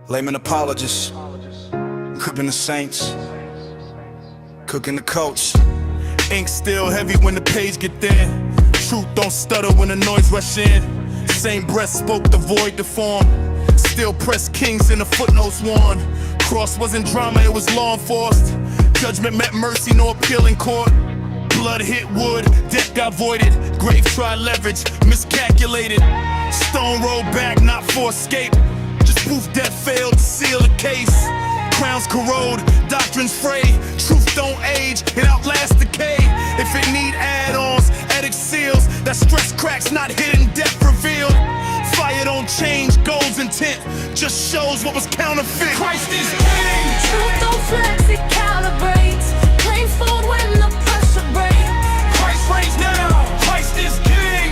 Layman apologists, cooking the saints, cooking the coach. Ink still heavy when the page get thin. Truth don't stutter when the noise rush in. Same breath spoke the void to form. Still pressed kings in the footnotes warned. Cross wasn't drama, it was law enforced. Judgment met mercy, no appeal in court. Blood hit wood, death got voided. Grave tried leverage, miscalculated. Stone rolled back, not for escape. Just proof death failed to seal the case. Crowns corrode, doctrines fray. Truth don't age, it outlasts decay. If it need add-ons, ethics seals. That stress cracks, not hidden, depth revealed. Fire don't change, goals intent just shows what was counterfeit. Christ is king. Truth don't flex, it calibrates. Claims fold when the pressure breaks. Christ reigns now, Christ is king.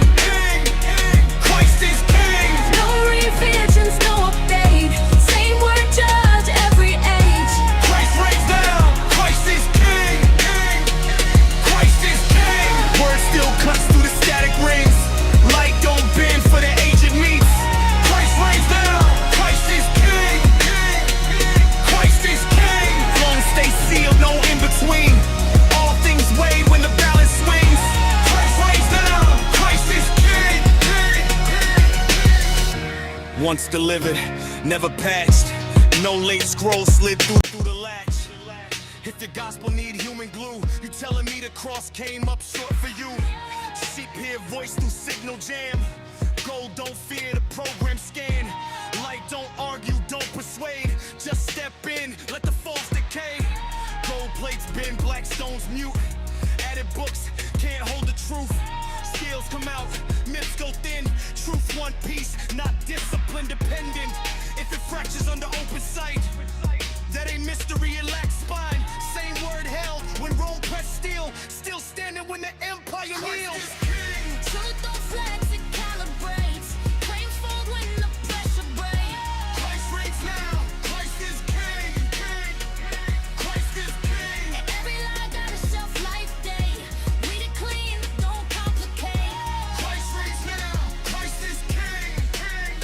Christ is king. No revisions, no update. Same word judge every age. Christ reigns now, Christ is king. Christ is king. Word still cuts through the static rings. Light don't bend for the aged meats. Christ reigns now, Christ is king. Christ is king. Long stay sealed, no in between. All things weighed when the balance swings. Christ reigns now, Christ is king. Once delivered, never patched. No late scroll slid through the latch. If your gospel need human glue, you telling me the cross came up short for you. Sheep hear voice through signal jam. Gold don't fear the program scan. Light don't argue, don't persuade. Just step in, let the false decay. Gold plates bend, black stones mute. Added books can't hold the truth. Scales come out, myths go thin. Truth one piece, not discipline dependent. If it fractures under open sight, that ain't mystery, it lacks spine. Same word held when Rome pressed steel. Still standing when the empire kneels. Truth don't flex, it calibrates. Claims fold when the pressure breaks. Christ reigns now, Christ is king. Christ is king. Every lie got a shelf life day. Read it clean, don't complicate. Christ reigns now, Christ is king.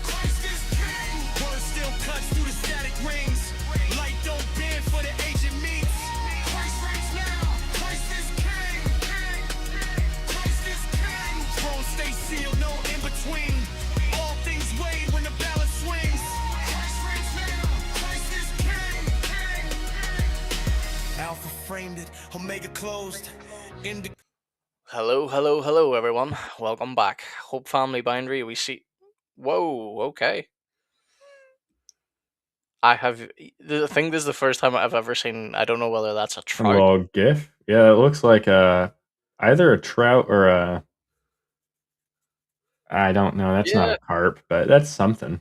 Christ is king. Word still cuts through the static rings. Light don't bend for the aged meats. Christ reigns now, Christ is king. Christ is king. Throne stay sealed, no in between. All things weighed when the balance swings. Christ reigns now, Christ is king. Alpha framed it, Omega closed. Hello, everyone. Welcome back. Hope Family Boundary, we see. Whoa, okay. I think this is the first time I've ever seen. I don't know whether that's a trout. Little GIF. Yeah, it looks like either a trout or a. I don't know. That's not Yeah. a carp, but that's something.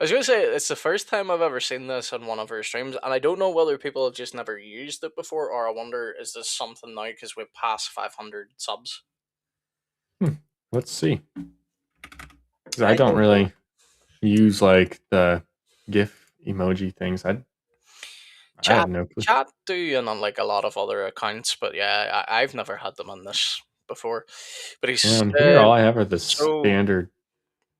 I was going to say, it's the first time I've ever seen this on one of our streams, and I don't know whether people have just never used it before, or I wonder, is this something now because we've passed 500 subs? Let's see. 'Cause I don't really use like the GIF emoji things. I have no clue. Chat do, and on like a lot of other accounts, but yeah, I've never had them on this before. But he's Here, all I have are the so- standard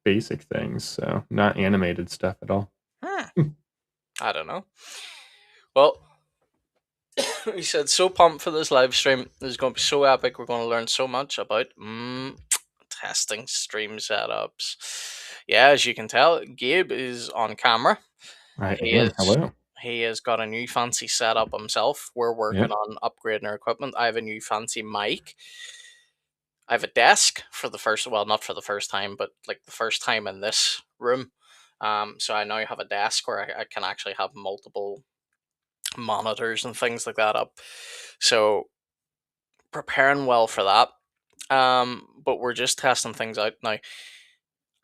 basic things, so not animated stuff at all. I don't know. Well, he said, so pumped for this live stream. This is going to be so epic. We're going to learn so much about testing stream setups. Yeah, as you can tell, Gabe is on camera. Hello. He has got a new fancy setup himself. We're working on upgrading our equipment. I have a new fancy mic. I have a desk for the first, well, not for the first time, but like the first time in this room. So I now have a desk where I can actually have multiple monitors and things like that up. So preparing well for that. But we're just testing things out now.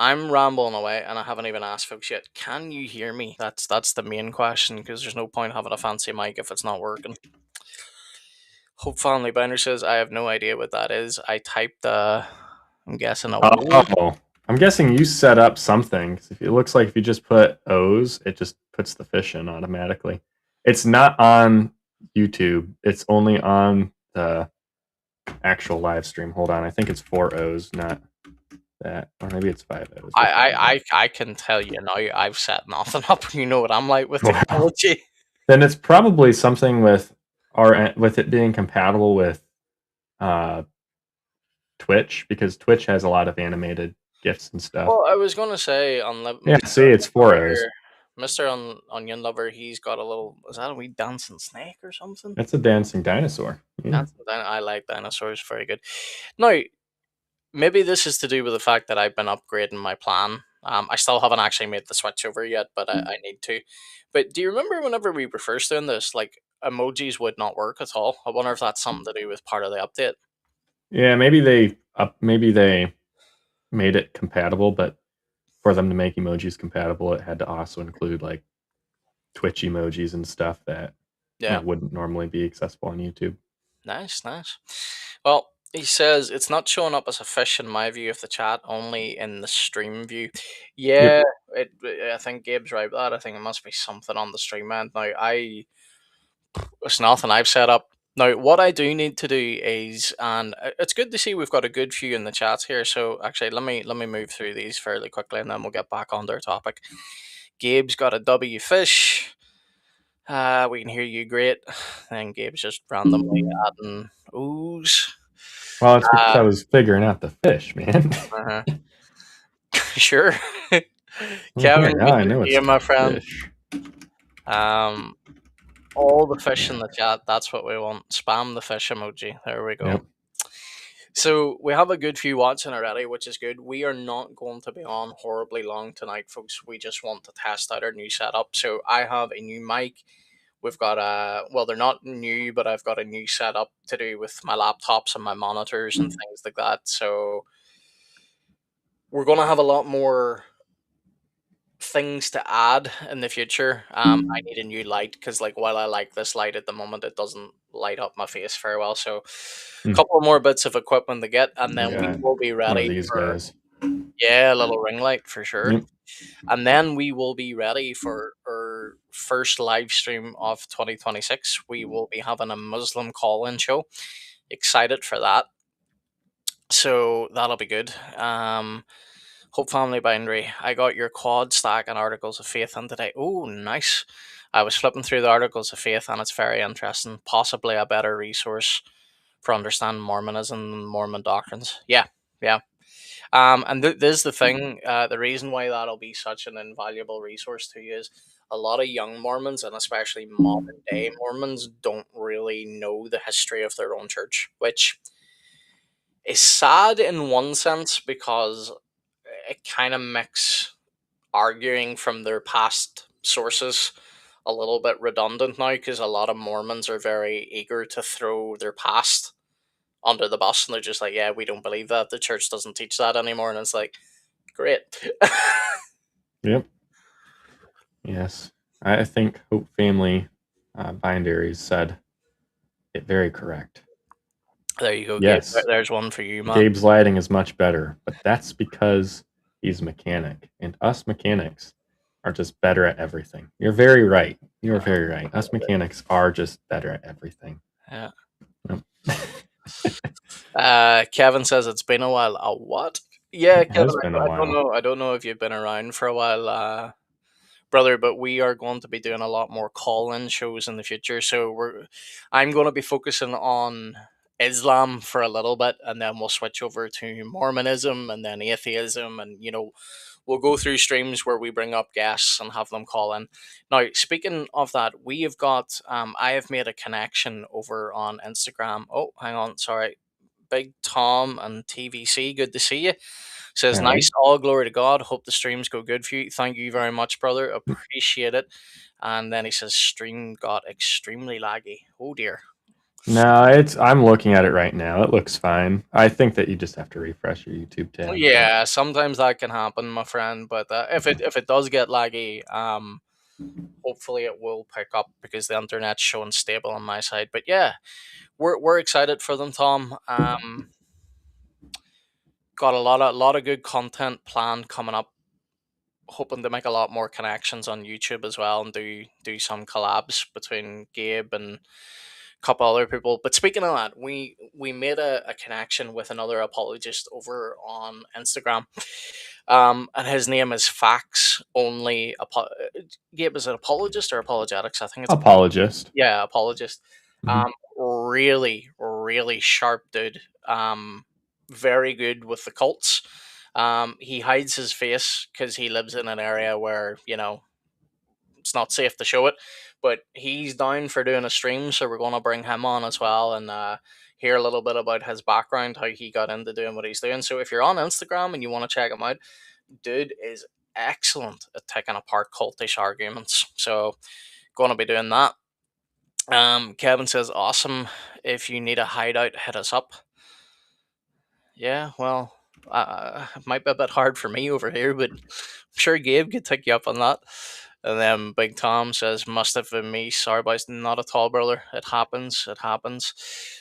I'm rambling away and I haven't even asked folks yet. Can you hear me? That's the main question, because there's no point having a fancy mic if it's not working. Hope Family Binder says, I have no idea what that is. I typed I'm guessing a word. Oh, I'm guessing you set up something. It looks like if you just put O's, it just puts the fish in automatically. It's not on YouTube. It's only on the actual live stream. Hold on. I think it's 4 O's, not that, or maybe it's 5 O's. I can tell you now. I've set nothing up. You know what I'm like with Wow. technology. Then it's probably something with with it being compatible with Twitch, because Twitch has a lot of animated GIFs and stuff. Well, I was gonna say on Yeah, see, it's 4 O's. Mr. Onion Lover, he's got a little. Is that a wee dancing snake or something? That's a dancing dinosaur. Yeah. I like dinosaurs. Very good. Now, maybe this is to do with the fact that I've been upgrading my plan. I still haven't actually made the switch over yet, but I need to. But do you remember whenever we were first doing this, like emojis would not work at all? I wonder if that's something to do with part of the update. Yeah, maybe they made it compatible, but for them to make emojis compatible, it had to also include like Twitch emojis and stuff that Yeah. wouldn't normally be accessible on YouTube. Nice, nice. Well, he says it's not showing up as a fish in my view of the chat, only in the stream view. Yeah, I think Gabe's right with that. I think it must be something on the stream end. Now, it's nothing I've set up. Now, what I do need to do is, and it's good to see we've got a good few in the chats here. So actually, let me move through these fairly quickly, and then we'll get back on their topic. Gabe's got a W fish. We can hear you great. And Gabe's just randomly adding oohs. Well, it's because I was figuring out the fish, man. Uh-huh. Sure. Here, Kevin, now good I to know see it's you, my the friend. fish. All the fish in the chat. That's what we want. Spam the fish emoji. There we go. Yep. So we have a good few watching already, which is good. We are not going to be on horribly long tonight, folks. We just want to test out our new setup. So I have a new mic. We've got well, they're not new, but I've got a new setup to do with my laptops and my monitors and things like that. So we're going to have a lot more things to add in the future. I need a new light because, like, while I like this light at the moment, it doesn't light up my face very well. So, a couple more bits of equipment to get, and then we Yeah, will be one of ready these for guys. a little ring light for sure. Yep. And then we will be ready for our first live stream of 2026. We will be having a Muslim call-in show. Excited for that. So that'll be good. Hope Family Boundary. I got your quad stack and Articles of Faith in today. Oh, nice. I was flipping through the Articles of Faith and it's very interesting. Possibly a better resource for understanding Mormonism and Mormon doctrines. Yeah, yeah. And this is the thing. The reason why that'll be such an invaluable resource to you is a lot of young Mormons and especially modern day Mormons don't really know the history of their own church, which is sad in one sense because it kind of makes arguing from their past sources a little bit redundant now because a lot of Mormons are very eager to throw their past under the bus and they're just like, yeah, we don't believe that. The church doesn't teach that anymore. And it's like, great. Yep. Yes. I think Hope Family Bindaries said it very correct. There you go, Yes. Gabe. There's one for you, man. Gabe's lighting is much better, but that's because he's a mechanic. And us mechanics are just better at everything. You're very right. You're very right. Us mechanics are just better at everything. Yeah. Yep. Kevin says it's been a while. A what? Yeah, It has Kevin. been a I don't while. know. I don't know if you've been around for a while, brother. But we are going to be doing a lot more call-in shows in the future. So I'm going to be focusing on Islam for a little bit, and then we'll switch over to Mormonism and then atheism, and we'll go through streams where we bring up guests and have them call in. Now, speaking of that, we have got I have made a connection over on Instagram. Oh, hang on, sorry. Big Tom and TVC, good to see you. Says, All right. nice, all glory to God. Hope the streams go good for you. Thank you very much, brother. Appreciate it. And then he says, stream got extremely laggy. Oh dear. No, I'm looking at it right now. It looks fine. I think that you just have to refresh your YouTube tab. Well, yeah, sometimes that can happen, my friend. But if it does get laggy, hopefully it will pick up because the internet's showing stable on my side. But yeah, we're excited for them, Tom. Got a lot of good content planned coming up. Hoping to make a lot more connections on YouTube as well and do some collabs between Gabe and couple other people. But speaking of that, we made a connection with another apologist over on Instagram. And his name is Facts Only. Gabe, is it apologist or apologetics? I think it's Apologist. yeah, apologist. Mhm. Really, really sharp dude. Very good with the cults. He hides his face because he lives in an area where it's not safe to show it. But he's down for doing a stream, so we're going to bring him on as well and hear a little bit about his background, how he got into doing what he's doing. So if you're on Instagram and you want to check him out, dude is excellent at taking apart cultish arguments. So going to be doing that. Kevin says, "Awesome. If you need a hideout, hit us up." Yeah, well, it might be a bit hard for me over here, but I'm sure Gabe could take you up on that. And then Big Tom says, "Must have been me. Sorry, boys. Not at all, brother. It happens. It happens."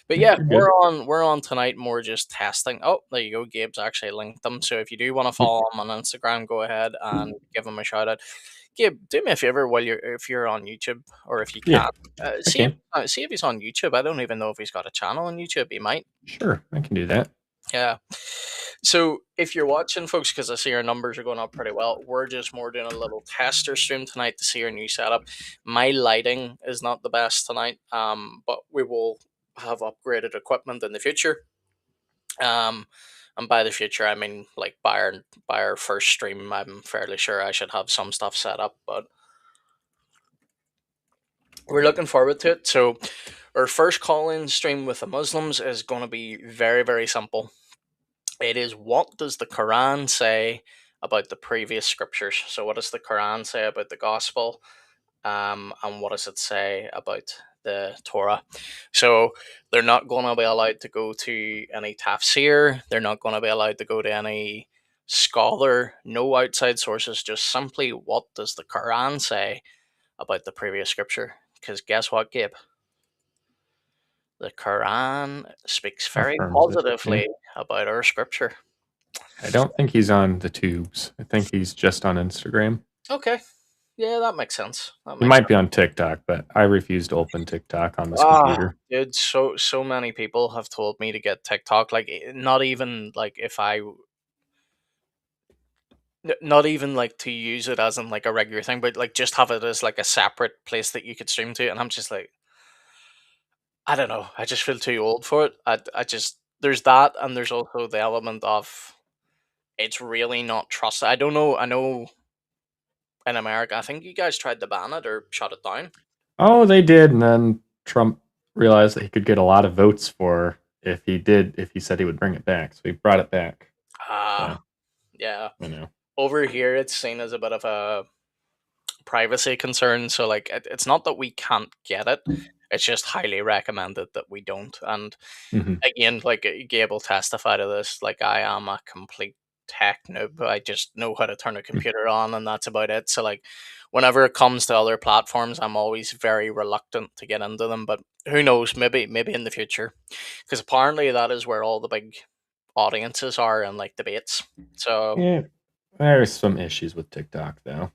But yeah, You're good. we're on tonight. More just testing. Oh, there you go. Gabe's actually linked them. So if you do want to Mm, follow him on Instagram, go ahead and give him a shout out. Gabe, do me a favor while if you're on YouTube, or if you Yeah, can, I see if can. see if he's on YouTube. I don't even know if he's got a channel on YouTube. He might. Sure, I can do that. Yeah. So if you're watching, folks, because I see our numbers are going up pretty well, we're just more doing a little tester stream tonight to see our new setup. My lighting is not the best tonight, but we will have upgraded equipment in the future. Um, and by the future, I mean like by our first stream. I'm fairly sure I should have some stuff set up, but we're looking forward to it. So our first call-in stream with the Muslims is going to be very, very simple. It is, what does the Quran say about the previous scriptures? So, what does the Quran say about the Gospel? And what does it say about the Torah? So, they're not going to be allowed to go to any tafsir. They're not going to be allowed to go to any scholar. No outside sources. Just simply, what does the Quran say about the previous scripture? Because guess what, Gabe? The Quran speaks very Affirms it. Yeah. positively about our scripture. I don't think he's on the tubes. I think he's just on Instagram. Okay. Yeah, that makes sense. That He makes might sense. be on TikTok, but I refuse to open TikTok on this Ah, computer. dude, so many people have told me to get TikTok. Like, not even like if not even like to use it as in like a regular thing, but like just have it as like a separate place that you could stream to. And I'm just like, I don't know. I just feel too old for it. I just there's that, and there's also the element of it's really not trusted. I don't know. I know in America, I think you guys tried to ban it or shut it down. Oh, they did, and then Trump realized that he could get a lot of votes for if he said he would bring it back. So he brought it back. Ah, So yeah. I know. Over here, it's seen as a bit of a privacy concern. So, like, it's not that we can't get it; it's just highly recommended that we don't. And Hmm. again, like Gabe will testify to this. Like, I am a complete tech noob. I just know how to turn a computer on, and that's about it. So, like, whenever it comes to other platforms, I'm always very reluctant to get into them. But who knows? Maybe in the future, because apparently that is where all the big audiences are and like debates. So Yeah, there's some issues with TikTok though,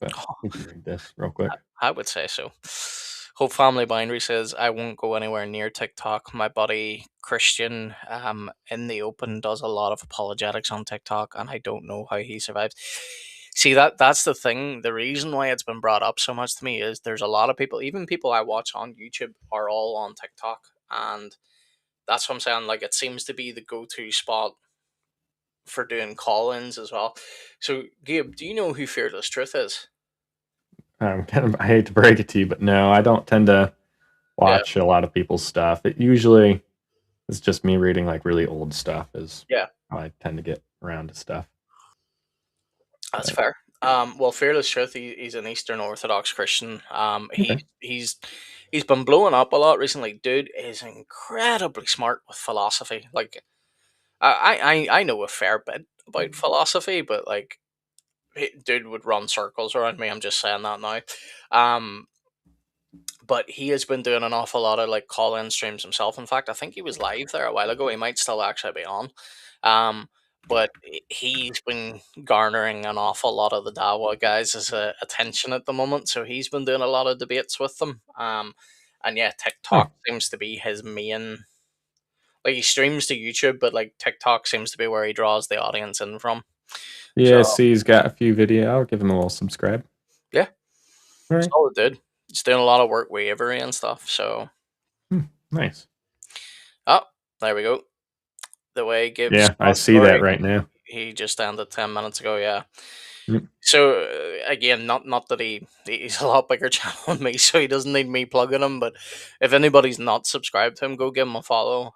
but we can read this real quick. I would say so. Hope Family Bindery says, "I won't go anywhere near TikTok. My buddy Christian in the open does a lot of apologetics on TikTok, and I don't know how he survives." See, that's the thing. The reason why it's been brought up so much to me is there's a lot of people, even people I watch on YouTube, are all on TikTok, and that's what I'm saying. Like, it seems to be the go-to spot for doing call-ins as well. So, Gabe, do you know who Fearless Truth is? I hate to break it to you, but no, I don't tend to Yeah, watch a lot of people's stuff. It usually is just me reading like really old stuff is yeah. how I tend to get around to stuff. That's But fair. Well, Fearless Truth, he's an Eastern Orthodox Christian. okay. He's been blowing up a lot recently. Dude is incredibly smart with philosophy. Like, I know a fair bit about philosophy, but like, dude would run circles around me. I'm just saying that now. Um, but he has been doing an awful lot of like call-in streams himself. In fact, I think he was live there a while ago. He might still actually be on. Um, but he's been garnering an awful lot of the Dawa guys' attention at the moment. So he's been doing a lot of debates with them. And yeah, Oh, TikTok seems to be his main. Like he streams to YouTube, but like TikTok seems to be where he draws the audience in from. yeah. So See, he's got a few video. I'll give him a little subscribe. yeah, All right. solid dude. He's doing a lot of work with Avery and stuff. So Nice. oh, there we go. The way Gibbs Yeah, I see that right now. he just ended 10 minutes ago. Yeah. Yep. So again, not that he's a lot bigger channel than me, so he doesn't need me plugging him. But if anybody's not subscribed to him, go give him a follow.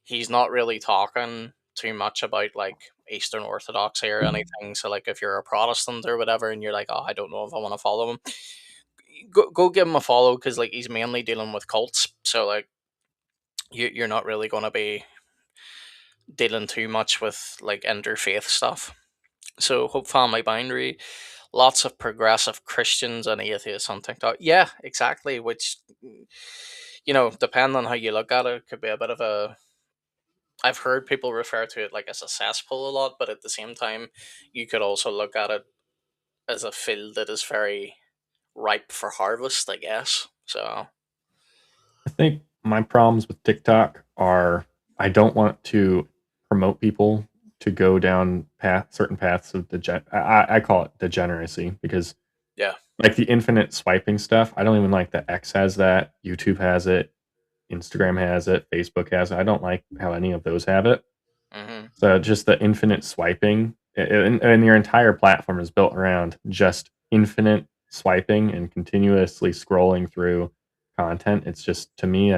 He's not really talking too much about like Eastern Orthodoxy or anything. So like if you're a Protestant or whatever, and you're like, oh, I don't know if I want to follow him, go give him a follow because like he's mainly dealing with cults. So like you're not really going to be dealing too much with like interfaith stuff. So Hope Family Boundary, lots of progressive Christians and atheists on TikTok. Yeah, exactly. Which, depending on how you look at it, could be a bit of a. I've heard people refer to it like as a cesspool a lot, but at the same time, you could also look at it as a field that is very ripe for harvest, I guess. So I think my problems with TikTok are I don't want to promote people to go down certain paths of I call it degeneracy because yeah. like the infinite swiping stuff. I don't even like that X has that. YouTube has it. Instagram has it. Facebook has it. I don't like how any of those have it. Hmm. So just the infinite swiping, and your entire platform is built around just infinite swiping and continuously scrolling through content. It's just to me,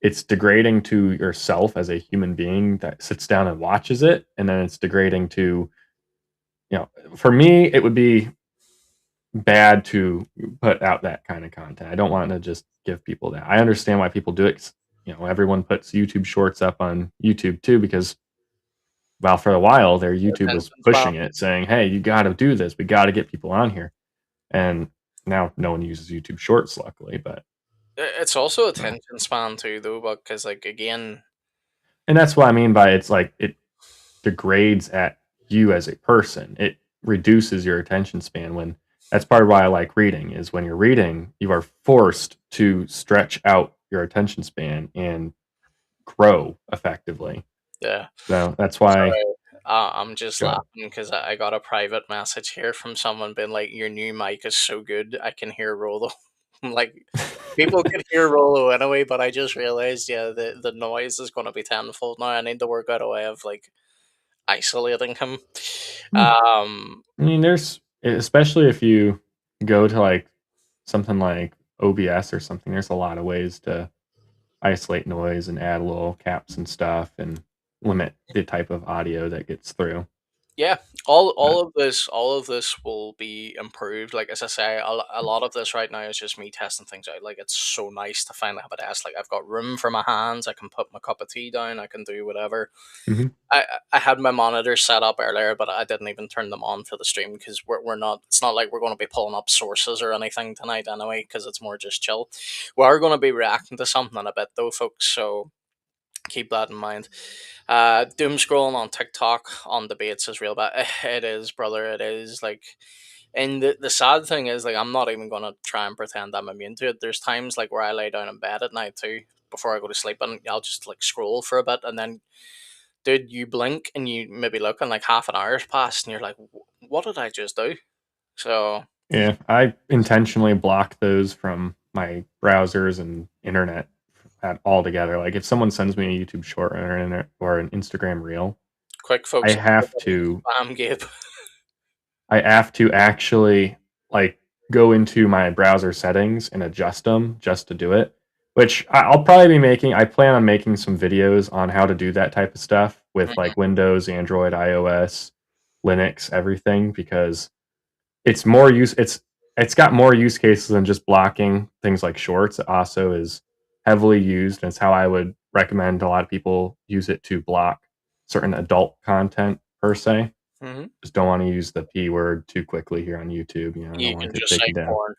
it's degrading to yourself as a human being that sits down and watches it, and then it's degrading to, for me, it would be bad to put out that kind of content. I don't want to just give people that. I understand why people do it. 'Cause, everyone puts YouTube Shorts up on YouTube too because, well, for a while there, YouTube was Attention span. pushing it, saying, "Hey, you got to do this. We got to get people on here." And now no one uses YouTube Shorts, luckily. But It's also uh, attention span too, though, because like again, and that's what I mean by it's like it degrades at you as a person. It reduces your attention span when that's part of why I like reading is when you're reading, you are forced to stretch out your attention span and grow effectively. yeah. So that's why Sorry, I'm just go ahead. laughing because I got a private message here from someone being like, "Your new mic is so good, I can hear Rolo." I'm like, people can hear Rolo anyway, but I just realized, yeah, the noise is going to be tenfold now. I need to work out a way of like isolating him. Hmm. Um, I mean, there's especially if you go to like something like OBS or something, there's a lot of ways to isolate noise and add little caps and stuff and limit the type of audio that gets through. yeah, all But all of this will be improved. Like as I say, a lot of this right now is just me testing things out. Like it's so nice to finally have a desk. Like I've got room for my hands. I can put my cup of tea down. I can do whatever. mhm. I had my monitors set up earlier, but I didn't even turn them on for the stream because we're not. It's not like we're going to be pulling up sources or anything tonight anyway. Because it's more just chill. We are going to be reacting to something in a bit though, folks. So keep that in mind. Doom scrolling on TikTok on debates is real bad. It is, brother. It is like. And the sad thing is, like, I'm not even gonna try and pretend I'm immune to it. There's times like where I lay down in bed at night too, before I go to sleep, and I'll just like scroll for a bit, and then dude, you blink and you maybe look and like half an hour's passed and you're like, what did I just do? So, Yeah, I intentionally block those from my browsers and internet at altogether. Like if someone sends me a YouTube short or an Instagram reel, quick I folks, have to spam Gabe. I have to actually like go into my browser settings and adjust them just to do it. Which I'll probably be making. I plan on making some videos on how to do that type of stuff with Mhm. like Windows, Android, iOS, Linux, everything because it's more use it's got more use cases than just blocking things like shorts. It also is heavily used and it's how I would recommend a lot of people use it to block certain adult content per se. Mhm. Just don't want to use the P word too quickly here on YouTube. I don't You want can to get just say taken down. porn.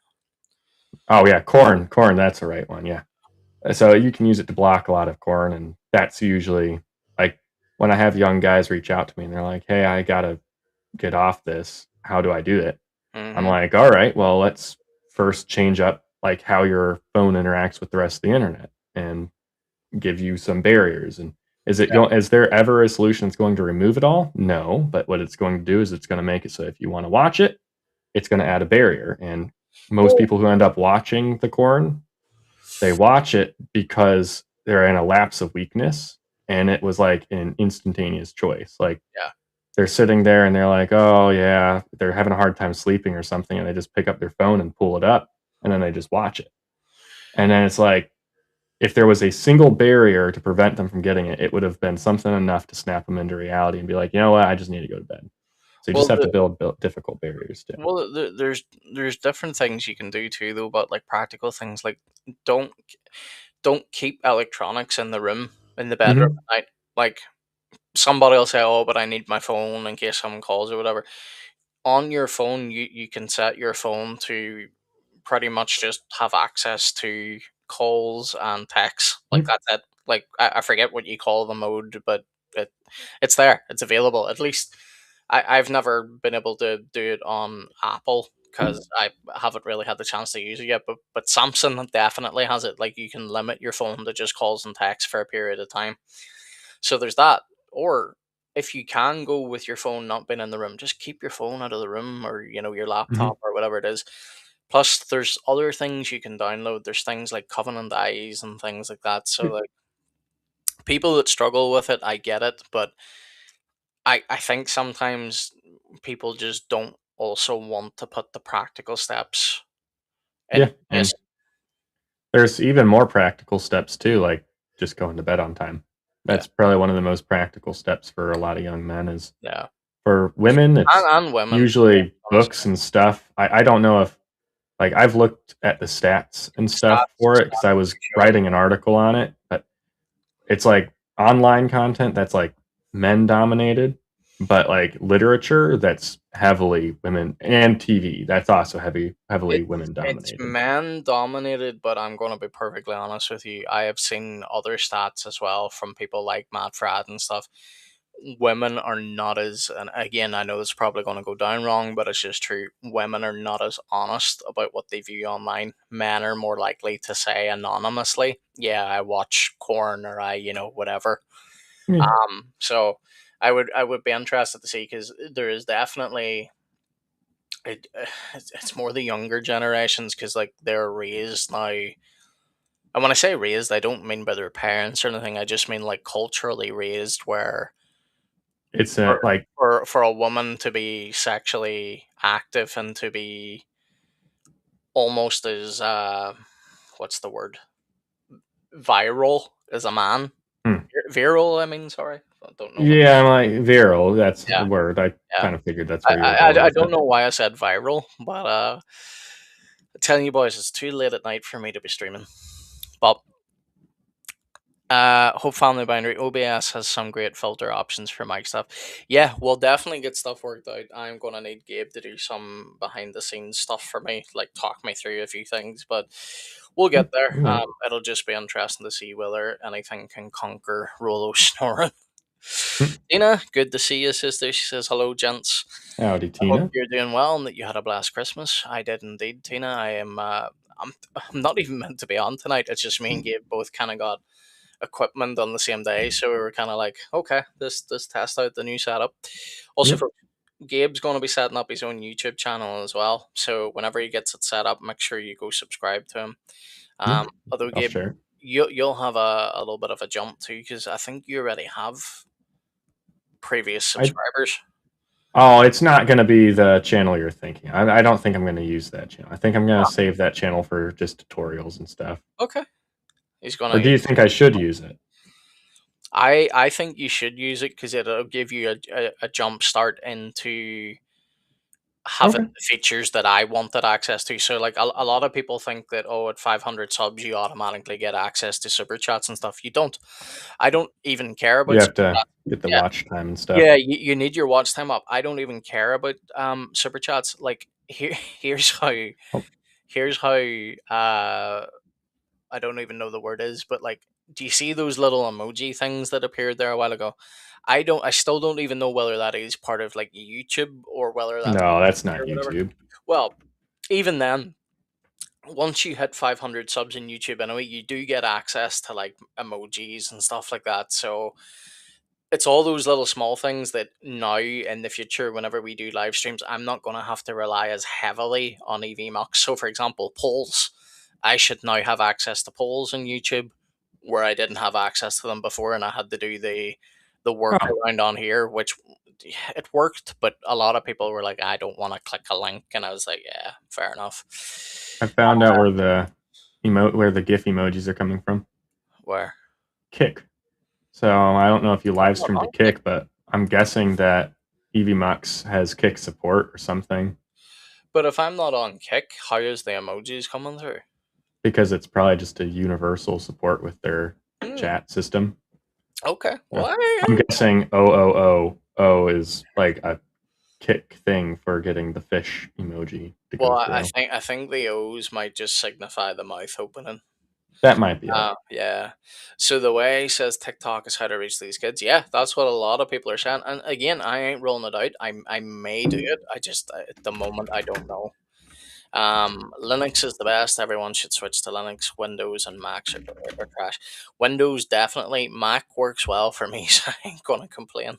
Oh yeah, corn, that's the right one. Yeah. So you can use it to block a lot of corn, and that's usually like when I have young guys reach out to me and they're like, "Hey, I gotta get off this. How do I do it?" I'm Hmm. like, "All right, well, let's first change up like how your phone interacts with the rest of the internet and give you some barriers. And is there ever a solution that's going to remove it all? No, but what it's going to do is it's going to make it so if you want to watch it, it's going to add a barrier. And most Well, people who end up watching the corn, they watch it because they're in a lapse of weakness, and it was like an instantaneous choice. Like yeah. they're sitting there and they're like, oh yeah, they're having a hard time sleeping or something, and they just pick up their phone and pull it up, and then they just watch it. And then it's like, if there was a single barrier to prevent them from getting it, it would have been something enough to snap them into reality and be like, you know what, I just need to go to bed. So you just Well, have to build difficult barriers too. there's different things you can do too, though. But like practical things, like don't don't keep electronics in the room in the bedroom Hmm. at night. Like somebody will say, "Oh, but I need my phone in case someone calls or whatever." On your phone, you can set your phone to pretty much just have access to calls and texts. Like that's it. Like I forget what you call the mode, but it it's there. It's available. At least I've never been able to do it on Apple because I haven't really had the chance to use it yet. But Samsung definitely has it. Like you can limit your phone to just calls and texts for a period of time. So there's that. Or if you can go with your phone not being in the room, just keep your phone out of the room or your Hmm. laptop or whatever it is. Plus there's other things you can download. There's things like Covenant Eyes and things like that. So like people that struggle with it, I get it, but I think sometimes people just don't also want to put the practical steps in Yeah, place. and there's even more practical steps too, like just going to bed on time. Yeah. That's probably one of the most practical steps for a lot of young men. Is Yeah. for women, it's And women, usually honestly. books and stuff. I don't know if, like, I've looked at the stats and stuff for it because I Stats was for sure. writing an article on it, but it's like online content that's like men dominated, but like literature that's heavily women, and TV that's also heavily women It's dominated. man dominated, but I'm going to be perfectly honest with you. I have seen other stats as well from people like Matt Fradd and stuff. Women are not as, and again, I know it's probably going to go down wrong, but it's just true. Women are not as honest about what they view online. Men are more likely to say anonymously, "Yeah, I watch porn," or whatever. Yeah, So I would be interested to see because there is definitely it's more the younger generations because like they're raised now. And when I say raised, I don't mean by their parents or anything. I just mean like culturally raised, where it's for like for a woman to be sexually active and to be almost as what's the word, viral as a man. hmm. Viral, I mean, sorry, I don't know what. Yeah, I'm like viral. That's Yeah, the word. I yeah. kind of figured that's I, where you were I going I I with don't it. know why I said viral, but I'm telling you boys, it's too late at night for me to be streaming. But Hope Family Binary OBS has some great filter options for mic stuff. Yeah, we'll definitely get stuff worked out. I'm gonna need Gabe to do some behind the scenes stuff for me, like talk me through a few things, but we'll get there. Yeah. It'll just be interesting to see whether anything can conquer Rolo snoring. Hmm. Tina, good to see you, sister. She says hello, gents. Howdy, I hope Tina. you're doing well and that you had a blessed Christmas. I did indeed, Tina. I am. I'm not even meant to be on tonight. It's just me and Gabe both kind of got equipment on the same day, so we were kind of like, okay, this test out the new setup. Also, Yep. for Gabe's going to be setting up his own YouTube channel as well. So whenever he gets it set up, make sure you go subscribe to him. Yeah. Although I'll Gabe, share. you'll have a little bit of a jump too because I think you already have previous I subscribers. Oh, it's not going to be the channel you're thinking. I don't think I'm going to use that channel. I think I'm going to save that channel for just tutorials and stuff. Okay, he's Or gonna. do you think I should use it? I think you should use it because it'll give you a jump start into having Okay. the features that I wanted access to. So like a lot of people think that, oh, at 500 subs you automatically get access to super chats and stuff. You don't. I don't even care You about have super to chats. get the Yeah, watch time and stuff. yeah. You need your watch time up. I don't even care about super chats. Like here's how Oh, here's how I don't even know the word is, but like, do you see those little emoji things that appeared there a while ago? I still don't even know whether that is part of like YouTube or whether that's no, that's or not whatever. YouTube. Well, even then, once you hit 500 subs in YouTube anyway, you do get access to like emojis and stuff like that. So it's all those little small things that now in the future, whenever we do live streams, I'm not going to have to rely as heavily on EVMux. So, for example, polls, I should now have access to polls on YouTube where I didn't have access to them before, and I had to do the Oh, workaround on here, which it worked, but a lot of people were like, I don't want to click a link, and I was like, yeah, fair enough. I found out where the GIF emojis are coming from. Where? Kick. So I don't know if you I'm live not streamed to on Kick. Kick, but I'm guessing that EVMux has Kick support or something But if I'm not on Kick, how is the emojis coming through? because it's probably just a universal support with their Hmm. chat system. Okay. Yeah. Well, I'm guessing O is like a Kick thing for getting the fish emoji to well, go I through. think I think the O's might just signify the mouth opening. That might be it. Yeah. So the way he says TikTok is how to reach these kids. Yeah, that's what a lot of people are saying. And again, I ain't rolling it out. I may do it. I just at the moment I don't know. Linux is the best. Everyone should switch to Linux. Windows and Macs are trash. Windows definitely. Mac works well for me, so I ain't gonna complain.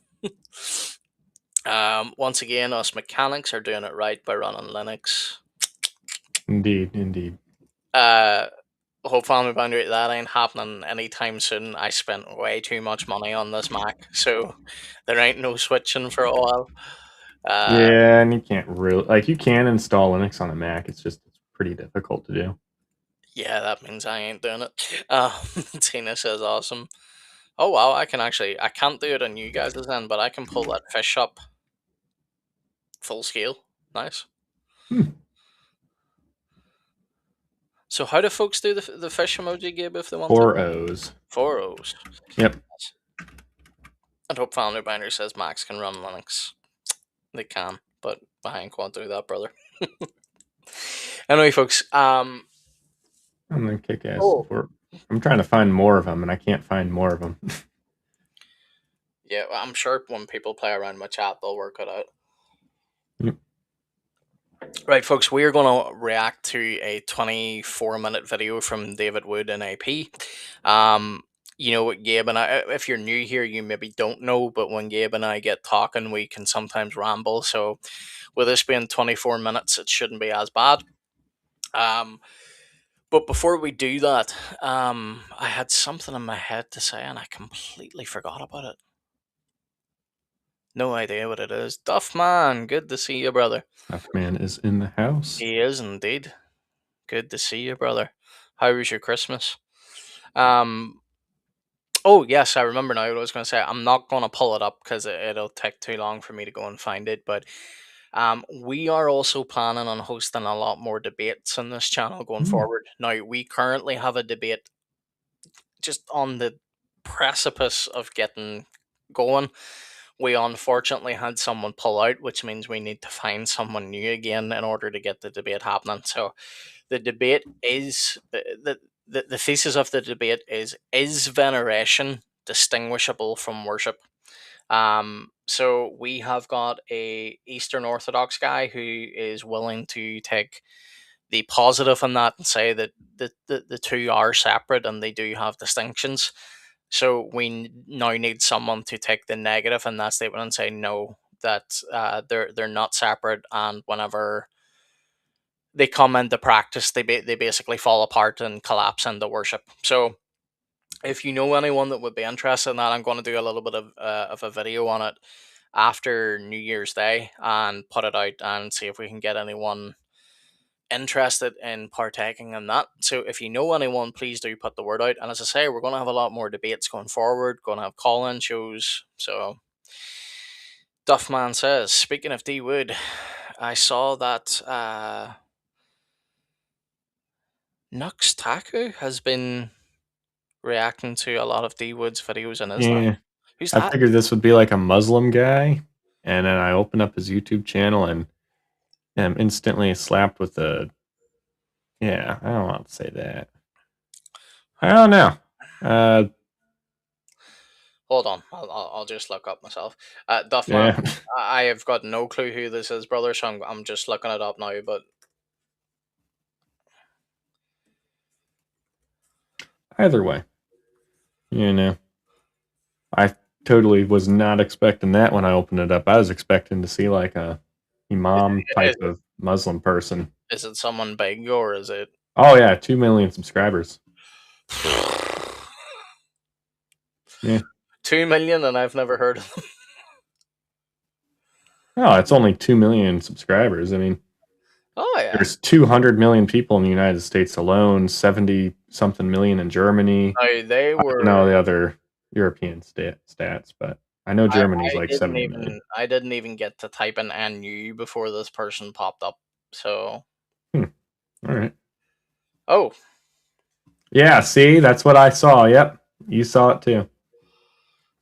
Once again, us mechanics are doing it right by running Linux. Indeed, indeed. Uh, Hope Family Boundary, that ain't happening anytime soon. I spent way too much money on this Mac, so there ain't no switching for a while. Yeah, and you can't really you can install Linux on a Mac. It's pretty difficult to do. Yeah, that means I ain't doing it. Tina says awesome. Oh wow, I can't do it on you guys' end, but I can pull that fish up full scale. Nice. Hmm. So how do folks do the fish emoji, Gabe, if they want to? 4 O's. 4 O's. Yep. And Hope Family Binder says Max can run Linux. They can, but I ain't going to do that, brother. Anyway, folks. I'm gonna kick ass Oh, support. I'm trying to find more of them, and I can't find more of them. yeah, I'm sure when people play around with chat, they'll work it out. Yep. Right, folks, we are going to react to a 24-minute video from David Wood and AP. You know what, Gabe and I, if you're new here, you maybe don't know, but when Gabe and I get talking, we can sometimes ramble. So, with this being 24 minutes, it shouldn't be as bad. But before we do that, I had something in my head to say and I completely forgot about it. No idea what it is. Duff man, good to see you, brother. Duffman is in the house. He is indeed. Good to see you, brother. How was your Christmas? Um. Oh yes, I remember now what I was going to say. I'm not going to pull it up because it'll take too long for me to go and find it. But we are also planning on hosting a lot more debates on this channel going Hmm. forward. Now we currently have a debate just on the precipice of getting going. We unfortunately had someone pull out, which means we need to find someone new again in order to get the debate happening. So the debate is the thesis of the debate is veneration distinguishable from worship? So we have got a Eastern Orthodox guy who is willing to take the positive in that and say that the two are separate and they do have distinctions. So we now need someone to take the negative in that statement and say no, that they're not separate, and whenever they come into practice, they basically fall apart and collapse into worship. So if you know anyone that would be interested in that, I'm going to do a little bit of a video on it after New Year's Day and put it out and see if we can get anyone interested in partaking in that. So if you know anyone, please do put the word out. And as I say, we're going to have a lot more debates going forward, going to have call-in shows. So Duffman says, speaking of D Wood, I saw that Nux Taku has been reacting to a lot of D Wood's videos in Islam. Yeah, Who's I that? figured this would be like a Muslim guy, and then I opened up his YouTube channel and am instantly slapped with a. Yeah, I don't want to say that. I don't know. Hold on, I'll just look up myself. Duffman, Yeah. I have got no clue who this is, brother. So I'm just looking it up now. But Either way, I totally was not expecting that when I opened it up. I was expecting to see like a imam type of Muslim person. Is it someone big or is it? Oh yeah, 2 million subscribers. Yeah. 2 million, and I've never heard of them. Oh, it's only 2 million subscribers. I mean, Oh yeah. there's 200 million people in the United States alone, 70 something million in Germany. No, they I were. don't know the other European stats, but I know Germany's like 70 million. I didn't even get to type in NU before this person popped up. So. All right. Oh. Yeah, see, that's what I saw. Yep, you saw it too.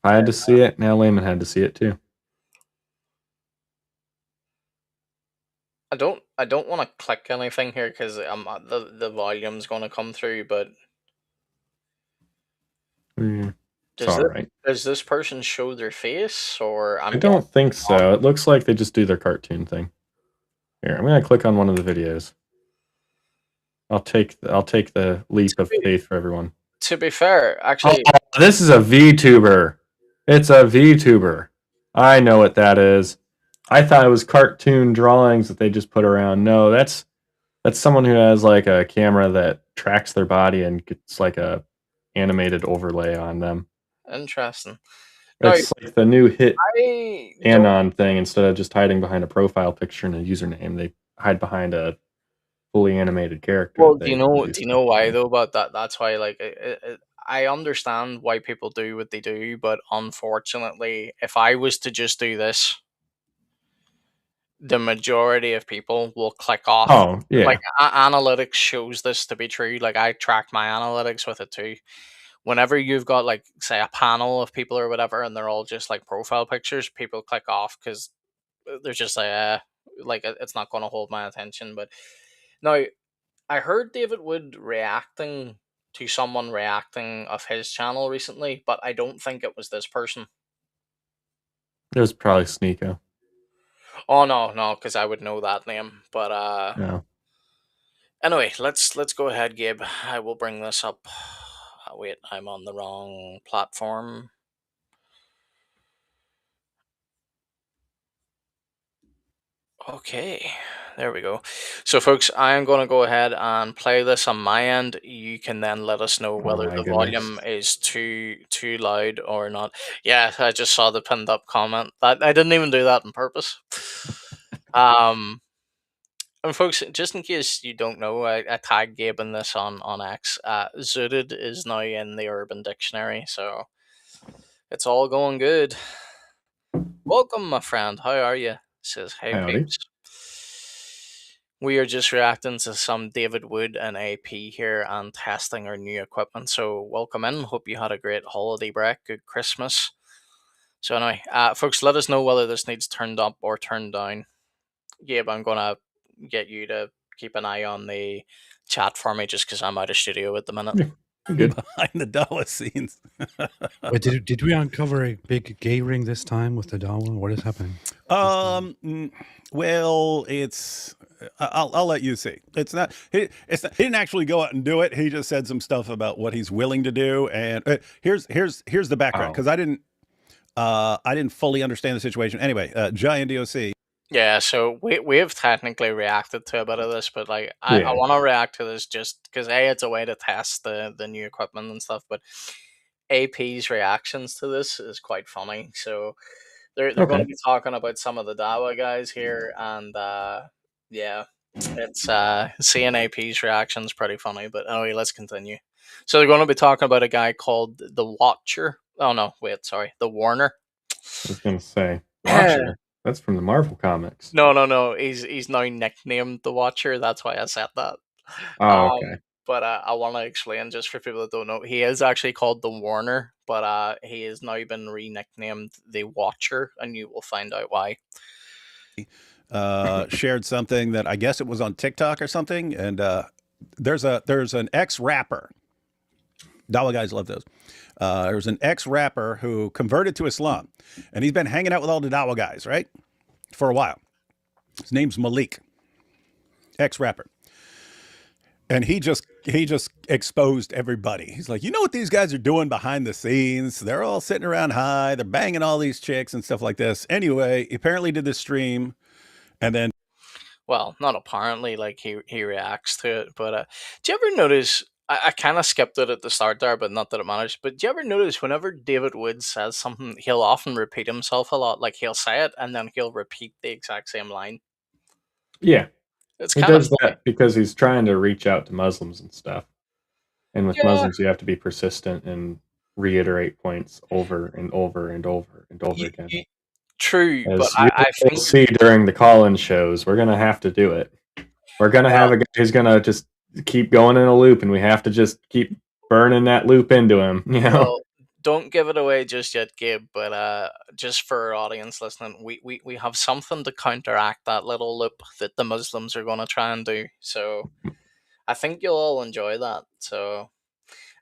I had to see it. Now Layman had to see it too. I don't want to click anything here because the volume's going to come through. But It's all right. does this person show their face or? I don't think so. It looks like they just do their cartoon thing. Here, I'm gonna click on one of the videos. I'll take the leap of faith for everyone. To be fair, actually, this is a VTuber. It's a VTuber. I know what that is. I thought it was cartoon drawings that they just put around. No, that's someone who has like a camera that tracks their body and gets like a animated overlay on them. interesting. It's like the new hit I Anon thing. Instead of just hiding behind a profile picture and a username, they hide behind a fully animated character. Well, do you know why though? But that's why, like, I understand why people do what they do, but unfortunately, if I was to just do this, the majority of people will click off. Oh yeah, like analytics shows this to be true. Like I track my analytics with it too. Whenever you've got like say a panel of people or whatever, and they're all just like profile pictures, people click off because they're just like it's not going to hold my attention. But now I heard David Wood reacting to someone reacting of his channel recently, but I don't think it was this person. it was probably Sneeko. Oh no, because I would know that name. But No. anyway, let's go ahead, Gabe. I will bring this up. Wait, I'm on the wrong platform. Okay, there we go. So, folks, I am going to go ahead and play this on my end. You can then let us know whether the volume is too loud or not. Yeah, I just saw the pinned up comment. I didn't even do that on purpose. And folks, just in case you don't know, I tagged Gabe in this on X. Zooted is now in the Urban Dictionary, so it's all going good. Welcome, my friend. How are you? Says, hey, Howdy. peeps. We are just reacting to some David Wood and AP here and testing our new equipment. So welcome in. Hope you had a great holiday break. Good Christmas. So anyway, folks, let us know whether this needs turned up or turned down. Gabe, I'm going to get you to keep an eye on the chat for me just because I'm out of studio at the minute. Good. Behind the Dawa scenes. Wait, did we uncover a big gay ring this time with the Dawa? What is happening? Well, it's I'll let you see. It's not he didn't actually go out and do it. He just said some stuff about what he's willing to do. And here's the background because I didn't fully understand the situation. Anyway, Giant DOC. Yeah, so we've technically reacted to a bit of this, but like I want to react to this just because it's a way to test the new equipment and stuff. But AP's reactions to this is quite funny. So they're going to be talking about some of the Dawa guys here, and yeah, it's seeing AP's reactions pretty funny. But anyway, let's continue. So they're going to be talking about a guy called the Watcher. Oh no, wait, sorry, the Warner. I was gonna say Watcher. That's from the Marvel comics. No. He's now nicknamed the Watcher. That's why I said that. Oh, okay. But I want to explain just for people that don't know. He is actually called the Warner, but he has now been re-nicknamed the Watcher, and you will find out why. Shared something that I guess it was on TikTok or something, and there's an ex-rapper. Dawa guys love those. There's an ex-rapper who converted to Islam, and he's been hanging out with all the Dawa guys, right, for a while. His name's Malik, ex-rapper. And he just exposed everybody. He's like, you know what these guys are doing behind the scenes? They're all sitting around high, they're banging all these chicks and stuff like this. Anyway, he apparently did this stream, and then Well, not apparently, like he reacts to it. But do you ever notice? I kind of skipped it at the start there, but not that it matters. But do you ever notice whenever David Wood says something, he'll often repeat himself a lot. Like he'll say it and then he'll repeat the exact same line. Yeah, It's he kind of does funny. that because he's trying to reach out to Muslims and stuff. And with Yeah, Muslims, you have to be persistent and reiterate points over and over and over and over you, again. you, true. But As you I will think see during the call-in shows, we're gonna have to do it. We're gonna have well, a guy who's gonna just keep going in a loop, and we have to just keep burning that loop into him. You know? well, don't give it away just yet, Gabe. But just for our audience listening, we have something to counteract that little loop that the Muslims are going to try and do. So I think you'll all enjoy that. So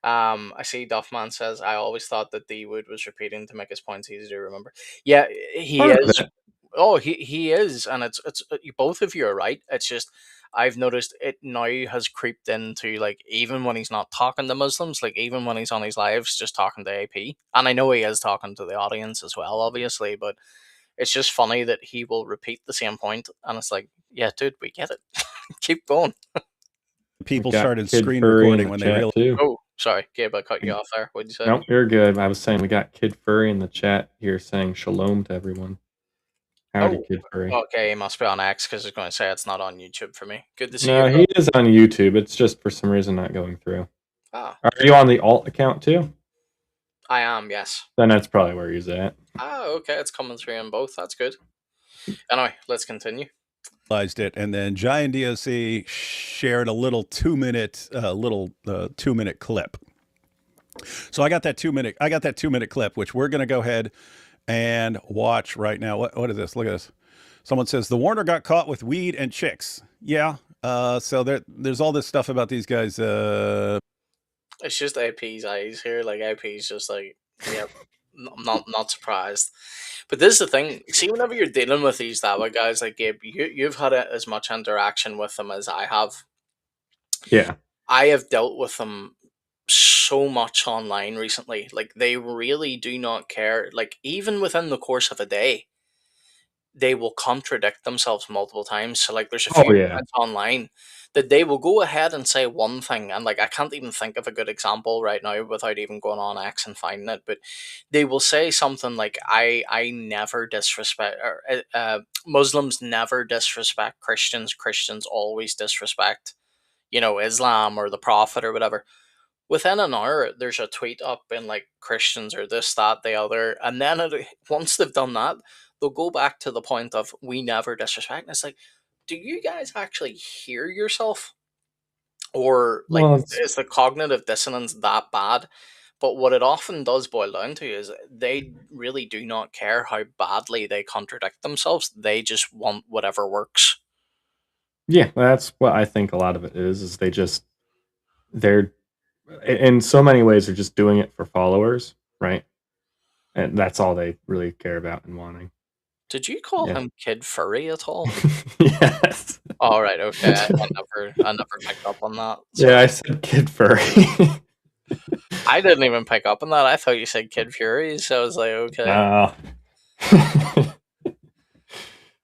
I see Duffman says, I always thought that D Wood was repeating to make his points easy to remember. Yeah, he Part of is. it. Oh, he is, and it's you both of you are right. It's just I've noticed it now has creeped into like even when he's not talking to Muslims, like even when he's on his lives, just talking to AP, and I know he is talking to the audience as well, obviously, but it's just funny that he will repeat the same point, and it's like, yeah, dude, we get it. Keep going. We people got started Kid screen Furry in recording the when they chat realized. too. Oh, sorry, Gabe, I cut you off there. What'd you say? Nope, you're good. I was saying we got Kid Furry in the chat here saying shalom to everyone. Howdy, Oh, Kid Furry. okay, he must be on X because I was going to say it's not on YouTube for me. Good to see you, No, bro. he is on YouTube. It's just for some reason not going through. Ah, Are you on the alt account too? I am, yes. Then that's probably where he's at. Ah, okay, it's coming through on both. That's good. Anyway, let's continue. It, and then Giant DOC shared a little 2 minute clip. So I got that 2 minute clip, which we're going to go ahead and watch right now. What is this? Look at this. Someone says the Warner got caught with weed and chicks. Yeah. So there's all this stuff about these guys. It's just AP's eyes here. Like AP's just like, yeah, I'm not surprised. But this is the thing. See, whenever you're dealing with these type of guys like Gabe, you've had as much interaction with them as I have. Yeah. I have dealt with them so much online recently. Like they really do not care. Like even within the course of a day, they will contradict themselves multiple times. So like there's a Oh few yeah. comments online that they will go ahead and say one thing, and like I can't even think of a good example right now without even going on X and finding it, but they will say something like I never disrespect or Muslims never disrespect Christians, Christians always disrespect, Islam or the prophet or whatever. Within an hour, there's a tweet up in like Christians or this, that, the other, and then once they've done that, they'll go back to the point of we never disrespect. And it's like, do you guys actually hear yourself, or like Well, it's, is the cognitive dissonance that bad? But what it often does boil down to is they really do not care how badly they contradict themselves. They just want whatever works. yeah, that's what I think a lot of it is they're in so many ways they're just doing it for followers, right? And that's all they really care about and wanting. Did you call Yeah. him Kid Furry at all? Yes. All right, okay. I never picked up on that. So Yeah, I said Kid Furry. I didn't even pick up on that. I thought you said Kid Fury, so I was like, okay. No.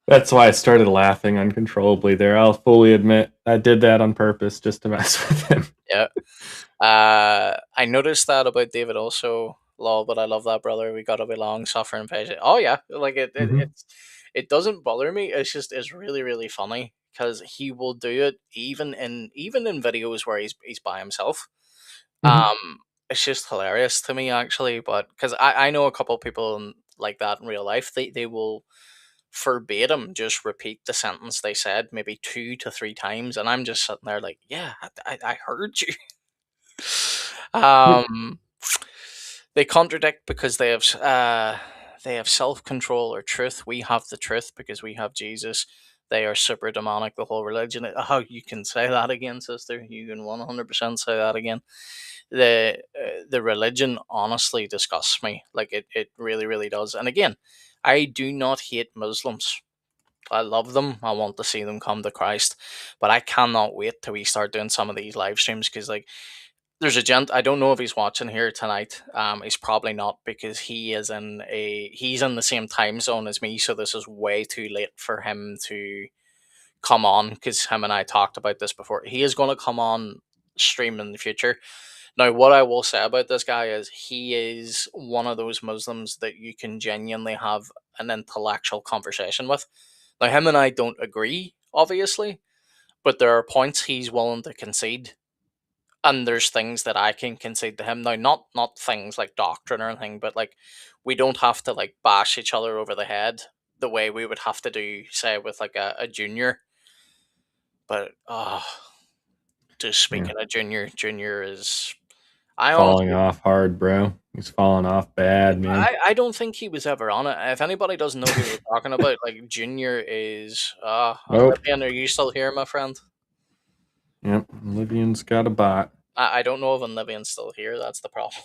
That's why I started laughing uncontrollably there. I'll fully admit I did that on purpose just to mess with him. Yeah. I noticed that about David also. Lol, but I love that, brother. We gotta be long, suffering, patient. Oh yeah, like Mhm. it doesn't bother me. It's really really funny because he will do it even in videos where he's by himself. Mhm. It's just hilarious to me actually, but because I know a couple of people like that in real life, they will verbatim just repeat the sentence they said maybe 2 to 3 times, and I'm just sitting there like, yeah, I heard you. Yeah. um, they contradict because they have self control or truth. We have the truth because we have Jesus. They are super demonic. The whole religion. Oh, you can say that again, sister. You can 100% say that again. The religion honestly disgusts me. Like it really really does. And again, I do not hate Muslims. I love them. I want to see them come to Christ, but I cannot wait till we start doing some of these live streams because like there's a gent. I don't know if he's watching here tonight. He's probably not because he's in the same time zone as me. So this is way too late for him to come on because him and I talked about this before. He is going to come on stream in the future. Now, what I will say about this guy is he is one of those Muslims that you can genuinely have an intellectual conversation with. Now, him and I don't agree, obviously, but there are points he's willing to concede, and there's things that I can concede to him. Now, not things like doctrine or anything, but like we don't have to like bash each other over the head the way we would have to do, say, with like a junior. But just speaking of junior is I Falling honestly off hard, bro. He's falling off bad, man. I don't think he was ever on it. If anybody doesn't know who we're talking about, like Junior is Nope. Olympian. Are you still here, my friend? Yep. Libyan's got a bot. I don't know if Olivian's still here. That's the problem.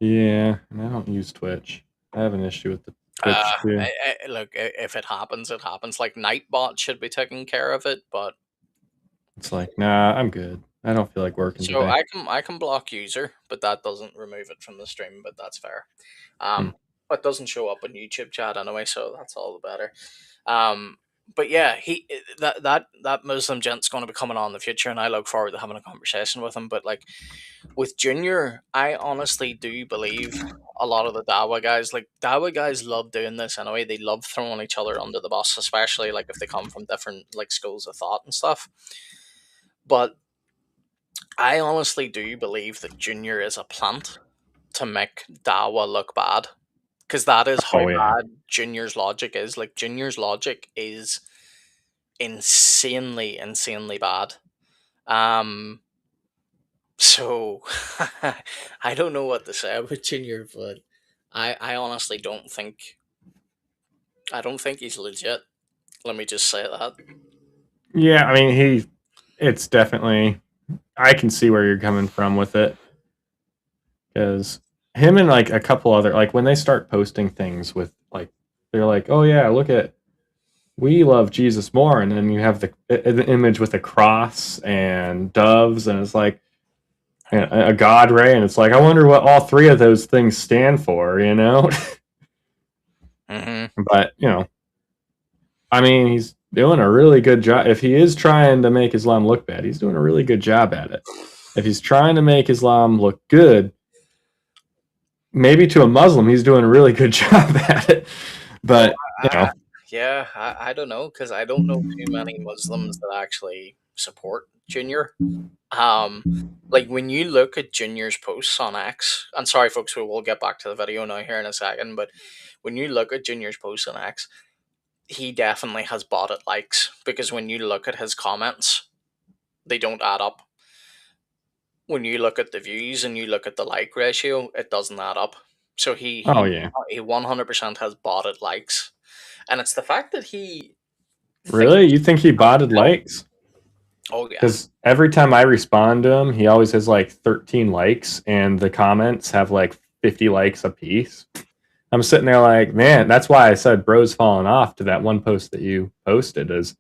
Yeah, and I don't use Twitch. I have an issue with the Twitch too. Look, if it happens, it happens. Like Nightbot should be taking care of it, but It's like, nah, I'm good. I don't feel like working so today. I can block user, but that doesn't remove it from the stream. But that's fair. Hmm. It doesn't show up in YouTube chat anyway, so that's all the better. But yeah, that Muslim gent's going to be coming on in the future, and I look forward to having a conversation with him. But like with Junior, I honestly do believe a lot of the Dawa guys love doing this anyway. They love throwing each other under the bus, especially like if they come from different like schools of thought and stuff. But I honestly do believe that Junior is a plant to make Dawa look bad. Because that is how Oh yeah. bad Junior's logic is. Like Junior's logic is insanely bad. So I don't know what to say about Junior, but I honestly don't think he's legit. Let me just say that. Yeah, I mean it's definitely, I can see where you're coming from with it. Because him and like a couple other, like when they start posting things with like, they're like, oh yeah, look at, we love Jesus more, and then you have the image with a cross and doves, and it's like a God ray, and it's like, I wonder what all three of those things stand for, you know? Mm-hmm. But I mean, he's doing a really good job. If he is trying to make Islam look bad, he's doing a really good job at it. If he's trying to make Islam look good, maybe to a Muslim, he's doing a really good job at it. But Yeah, I don't know because I don't know too many Muslims that actually support Junior. Like when you look at Junior's posts on X, and sorry folks, we will get back to the video now here in a second, but when you look at Junior's posts on X, he definitely has bought it likes because when you look at his comments, they don't add up. When you look at the views and you look at the like ratio, it doesn't add up. So he oh he yeah, he 100% has bought it likes, and it's the fact that he thinks. really, you think he botted likes? Oh yeah, Because every time I respond to him, he always has like 13 likes, and the comments have like 50 likes a piece. I'm sitting there like, man, that's why I said bro's falling off to that one post that you posted. Is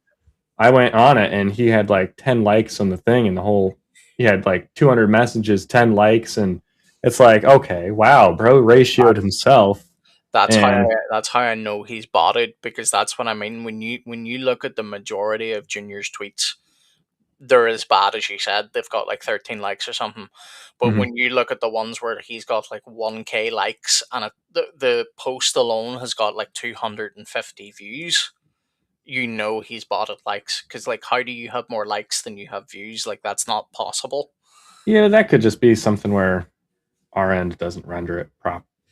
I went on it and he had like 10 likes on the thing, and he had like 200 messages, 10 likes, and it's like, okay, wow, bro ratioed himself. And that's how I know he's botted because that's what I mean. When you look at the majority of Junior's tweets, they're as bad as you said. They've got like 13 likes or something. But mhm. when you look at the ones where he's got like 1K likes and the post alone has got like 250 views, you know he's bought it likes. Because like, how do you have more likes than you have views? Like, that's not possible. Yeah, that could just be something where our end doesn't render it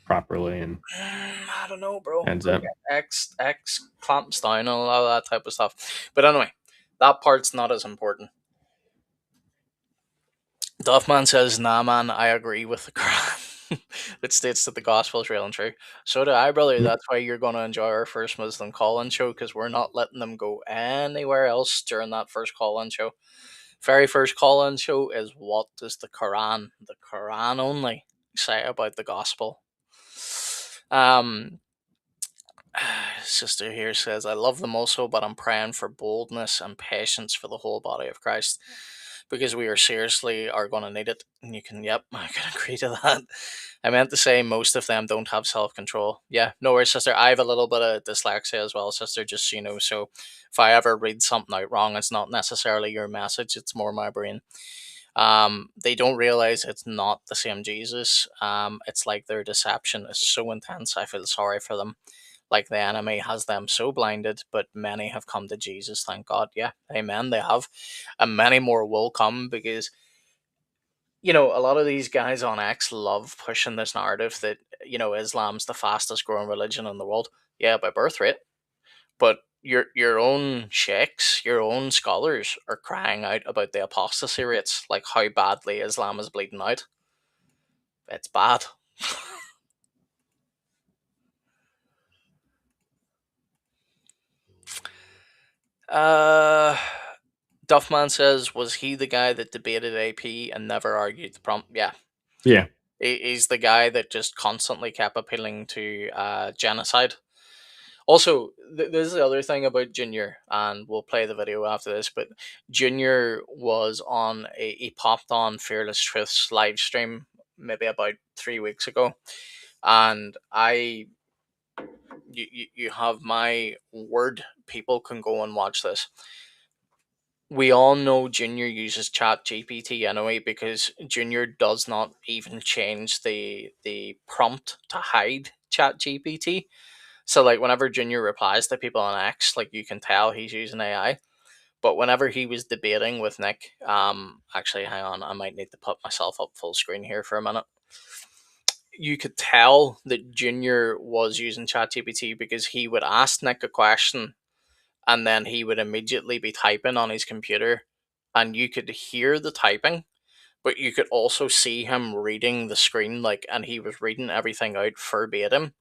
properly and I don't know, bro. ends Like up. X clamps down and all that type of stuff. But anyway, that part's not as important. Duffman says, "Nah, man, I agree with the Quran. It states that the gospel is real and true. So do I, brother. Yep. That's why you're going to enjoy our first Muslim call-in show because we're not letting them go anywhere else during that first call-in show. Very first call-in show is what does the Quran only, say about the gospel. Um, Sister here says, I love them also, but I'm praying for boldness and patience for the whole body of Christ because we are seriously are going to need it. And you can, yep, I can agree to that. I meant to say most of them don't have self control. Yeah, no worries, sister. I have a little bit of dyslexia as well, sister, just so you know. So if I ever read something out wrong, it's not necessarily your message, it's more my brain. They don't realize it's not the same Jesus. It's like their deception is so intense. I feel sorry for them. Like the enemy has them so blinded, but many have come to Jesus. Thank God. Yeah, amen. They have, and many more will come because a lot of these guys on X love pushing this narrative that Islam's the fastest growing religion in the world. Yeah, by birth rate, but your own sheikhs, your own scholars are crying out about the apostasy rates, like how badly Islam is bleeding out. It's bad. uh, Duffman says, was he the guy that debated AP and never argued the prompt? Yeah, Yeah. he's the guy that just constantly kept appealing to genocide. Also, this is the other thing about Junior, and we'll play the video after this. But Junior was on he popped on Fearless Truth's live stream maybe about 3 weeks ago, and you have my word. People can go and watch this. We all know Junior uses Chat GPT anyway because Junior does not even change the prompt to hide Chat GPT. So like whenever Junior replies to people on X, like you can tell he's using AI. But whenever he was debating with Nick, actually hang on, I might need to put myself up full screen here for a minute. You could tell that Junior was using ChatGPT because he would ask Nick a question and then he would immediately be typing on his computer and you could hear the typing, but you could also see him reading the screen and he was reading everything out verbatim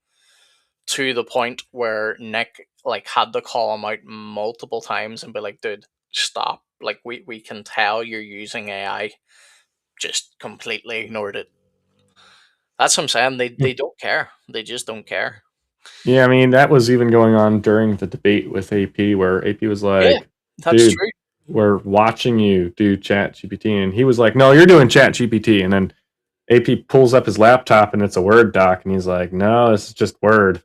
to the point where Nick had to call him out multiple times and be like, dude, stop. Like we can tell you're using AI. Just completely ignored it. That's what I'm saying. They don't care. They just don't care. Yeah, I mean, that was even going on during the debate with AP, where AP was Yeah, like, that's dude, true. we're watching you do Chat GPT. And he was like, no, you're doing Chat GPT. And then AP pulls up his laptop and it's a Word doc. And he's like, no, this is just Word.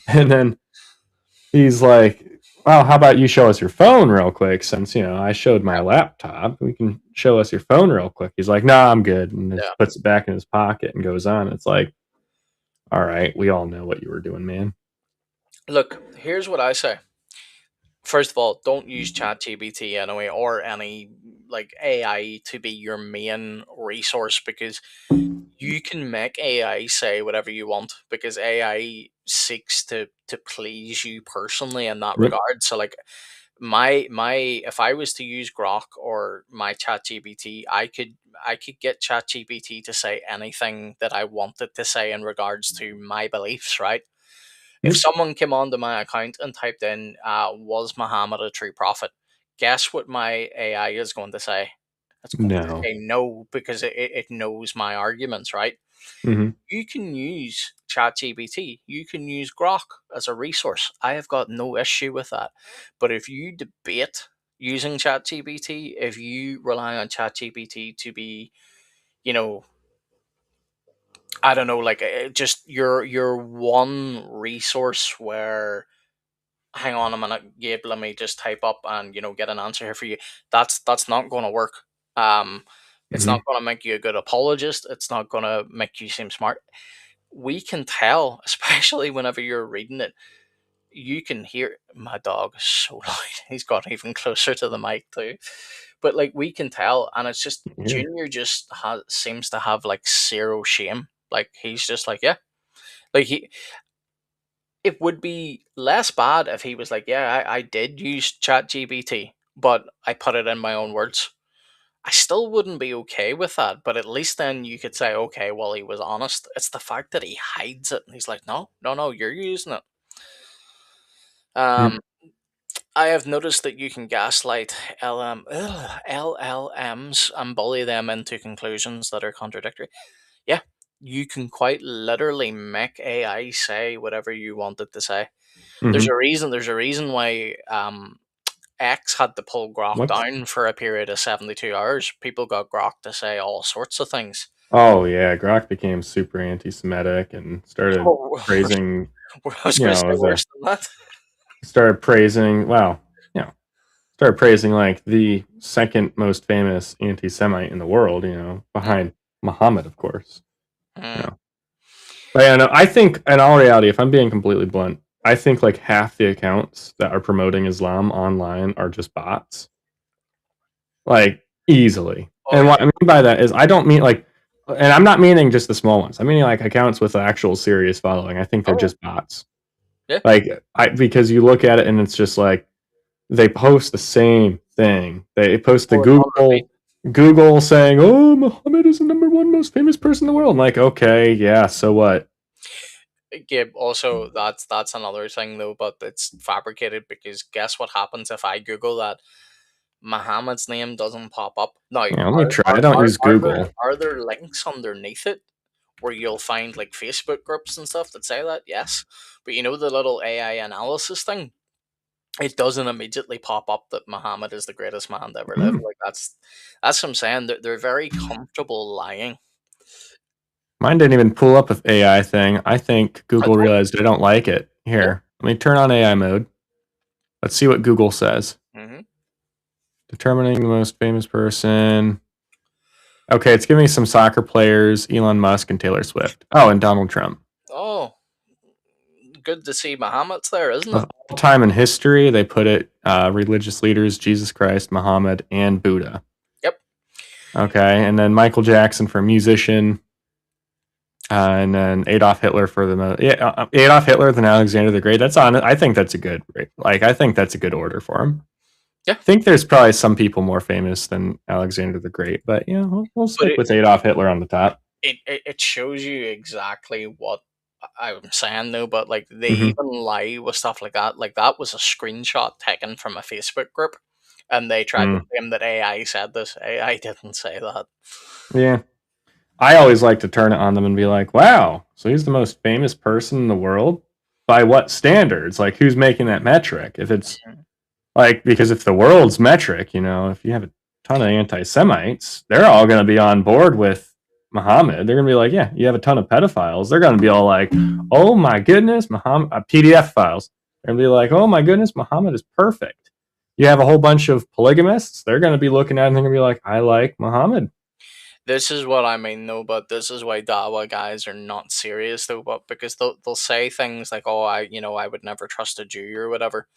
And then he's like, well, how about you show us your phone real quick? Since, I showed my laptop, we can show us your phone real quick. He's like, no, I'm good. And Yeah. just puts it back in his pocket and goes on. It's like, all right, we all know what you were doing, man. Look, here's what I say. First of all, don't use ChatGPT anyway or any AI to be your main resource because you can make AI say whatever you want because AI seeks to please you personally in that Yep. regard. So my if I was to use Grok or my ChatGPT, I could get ChatGPT to say anything that I wanted to say in regards to my beliefs, right? If Yep. someone came onto my account and typed in "Was Muhammad a true prophet?" guess what my AI is going to say? It's going to No. say no because it knows my arguments, right? Mm-hmm. You can use ChatGPT, you can use Grok as a resource. I have got no issue with that. But if you debate using ChatGPT, if you rely on ChatGPT to be, you know, I don't know, just your one resource where hang on a minute, Gabe, let me just type up and get an answer here for you. That's not going to work. Um, it's Mm-hmm. not going to make you a good apologist. It's not going to make you seem smart. We can tell, especially whenever you're reading it, you can hear my dog is so loud. He's got even closer to the mic too. But we can tell, and it's just Here. Junior just seems to have zero shame. Like he's just like yeah, like he it would be less bad if he was like, yeah, I did use ChatGPT, but I put it in my own words. I still wouldn't be okay with that, but at least then you could say, okay, well, he was honest. It's the fact that he hides it and he's like, no, no, no, you're using it. Yep. Um, I have noticed that you can gaslight LLMs and bully them into conclusions that are contradictory. Yeah, you can quite literally make AI say whatever you want it to say. There's Mhm. a reason. There's a reason why X had to pull Grok What's down for a period of 72 hours. People got Grok to say all sorts of things. Oh yeah, Grok became super anti-Semitic and started Oh, praising, I was going to say the worse than that. started praising. Well, you know, started praising like the second most famous anti-Semite in the world. Behind Muhammad, of course. Mm. But yeah, no, I think in all reality, if I'm being completely blunt, I think like half the accounts that are promoting Islam online are just bots. Like easily. Oh And yeah. what I mean by that is I don't mean like, and I'm not meaning just the small ones. I mean like accounts with actual serious following. I think they're Oh just bots. yeah. Like because you look at it and it's just like they post the same thing. They post the Oh, it's on repeat. Google saying, "Oh, Muhammad is the number one most famous person in the world." I'm like, okay, yeah, so what? Gabe, also that's another thing though, but it's fabricated because guess what happens if I Google that? Muhammad's name doesn't pop up. Now, Yeah, let me try. I don't use Google. are there links underneath it where you'll find like Facebook groups and stuff that say that? Yes, but you know the little AI analysis thing, it doesn't immediately pop up that Muhammad is the greatest man to ever live. Hmm. Like that's what I'm saying. They're very comfortable lying. Mine didn't even pull up with AI thing. I think I Google told realized I don't like it. you. Here, let me turn on AI mode. Let's see what Google says. Yeah. Hmm. Determining the most famous person. Okay, it's giving me some soccer players, Elon Musk and Taylor Swift. Oh, and Donald Trump. Oh, good to see Muhammad's there, isn't Of it? all time in history, they put it religious leaders, Jesus Christ, Muhammad, and Buddha. Yep. Okay, and then Michael Jackson for musician, and then Adolf Hitler for Adolf Hitler, then Alexander the Great. That's on. I think that's a good I think that's a good order for him. Yeah. I think there's probably some people more famous than Alexander the Great, but we'll stick with Adolf Hitler on the top. It shows you exactly what I'm saying though, but like they Mhm. even lie with stuff like that. Like that was a screenshot taken from a Facebook group, and they tried to claim that AI said this. AI didn't say that. Yeah. I always like to turn it on them and be like, wow, so he's the most famous person in the world? By what standards? Like, who's making that metric? If it's because if the world's metric, if you have a ton of anti Semites, they're all going to be on board with Muhammad. They're going to be like, yeah, you have a ton of pedophiles. They're going to be all like, oh my goodness, Muhammad, PDF files. They're going to be like, oh my goodness, Muhammad is perfect. You have a whole bunch of polygamists. They're going to be looking at it and they're going to be like, I like Muhammad. This is what I mean, though, but this is why Dawa guys are not serious, though, but because they'll say things like, "Oh, I would never trust a Jew or whatever."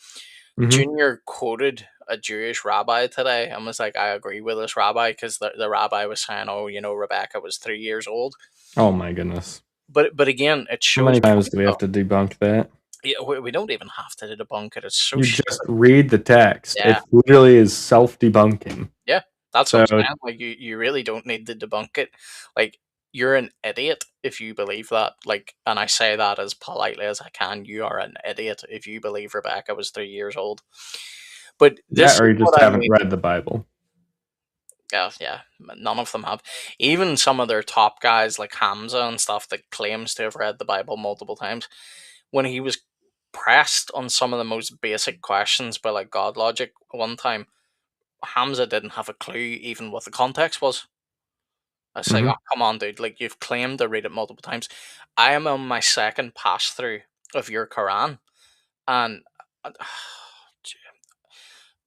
Mm-hmm. Junior quoted a Jewish rabbi today and was like, "I agree with this rabbi," because the rabbi was saying, "Oh, Rebecca was 3 years old." Oh my goodness! But again, it shows. How many times do we have to debunk that? Yeah, we don't even have to debunk it. It's so You stupid. just read the text. Yeah. It literally is self-debunking. Yeah, that's what I'm So- saying. Like you really don't need to debunk it. Like you're an idiot if you believe that. Like, and I say that as politely as I can. You are an idiot if you believe Rebecca was 3 years old. But this or you is just what I haven't mean. read the Bible. Yeah, none of them have. Even some of their top guys like Hamza and stuff that claims to have read the Bible multiple times, when he was pressed on some of the most basic questions by like God logic one time, Hamza didn't have a clue even what the context was. I was like, Mhm. oh, come on, dude. Like, you've claimed to read it multiple times. I am on my second pass through of your Quran. And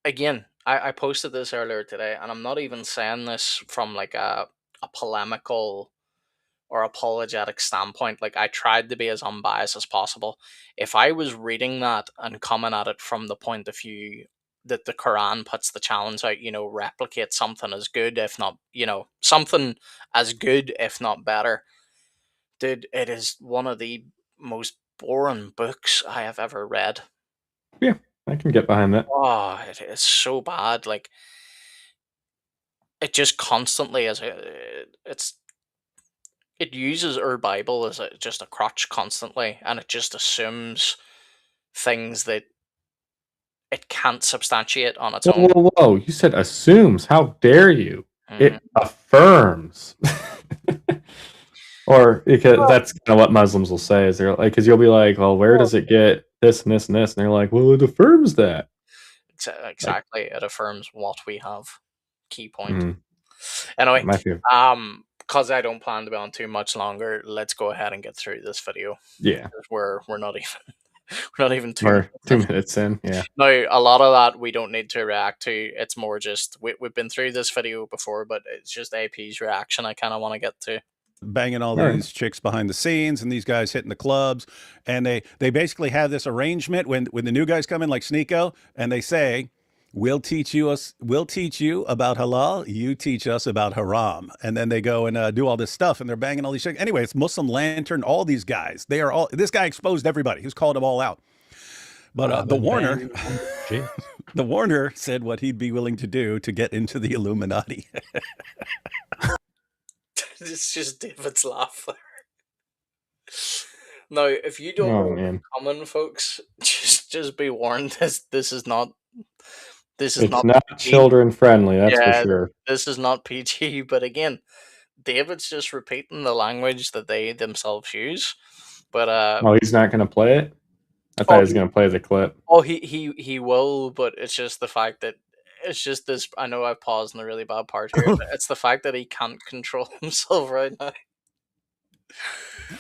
again, I posted this earlier today, and I'm not even saying this from like a polemical or apologetic standpoint. Like, I tried to be as unbiased as possible. If I was reading that and coming at it from the point of view that the Quran puts the challenge out, replicate something as good, if not, something as good, if not better. Dude, it is one of the most boring books I have ever read. Yeah, I can get behind that. Oh, it is so bad. Like, it just constantly it uses our Bible as just a crutch constantly, and it just assumes things that it can't substantiate on its own. Whoa, whoa, whoa! You said assumes. How dare you? Mhm. It affirms. Or because that's kind of what Muslims will say is they're like, because you'll be like, well, where does it get this and this and this, and they're like, well, it affirms that. Exactly, it affirms what we have. Key point. Mhm. Anyway, My favorite. because I don't plan to be on too much longer, let's go ahead and get through this video. Yeah, We're not even we're not even 2 or minutes 2 in. minutes in. Yeah, Now, a lot of that we don't need to react to. It's more just we've been through this video before, but it's just AP's reaction I kind of want to get to. Banging all Right. these chicks behind the scenes and these guys hitting the clubs, and they basically have this arrangement when the new guys come in like Sneeko, and they say, we'll teach you about halal, you teach us about haram, and then they go and do all this stuff, and they're banging all these chicks. Anyway, it's Muslim Lantern, all these guys, they are all, this guy exposed everybody, he's called them all out. But the Warner the Warner said what he'd be willing to do to get into the Illuminati. It's just David's laugh there. Now, if you don't Oh, know man. common folks, just be warned. This is not It's not not PG. children friendly, that's for Yeah, sure. this is not PG. But again, David's just repeating the language that they themselves use. But Oh, he's not going to play it? I thought oh, he was going to play the clip. he will. But it's just the fact that it's just this. I know I've paused in a really bad part here. But it's the fact that he can't control himself right now.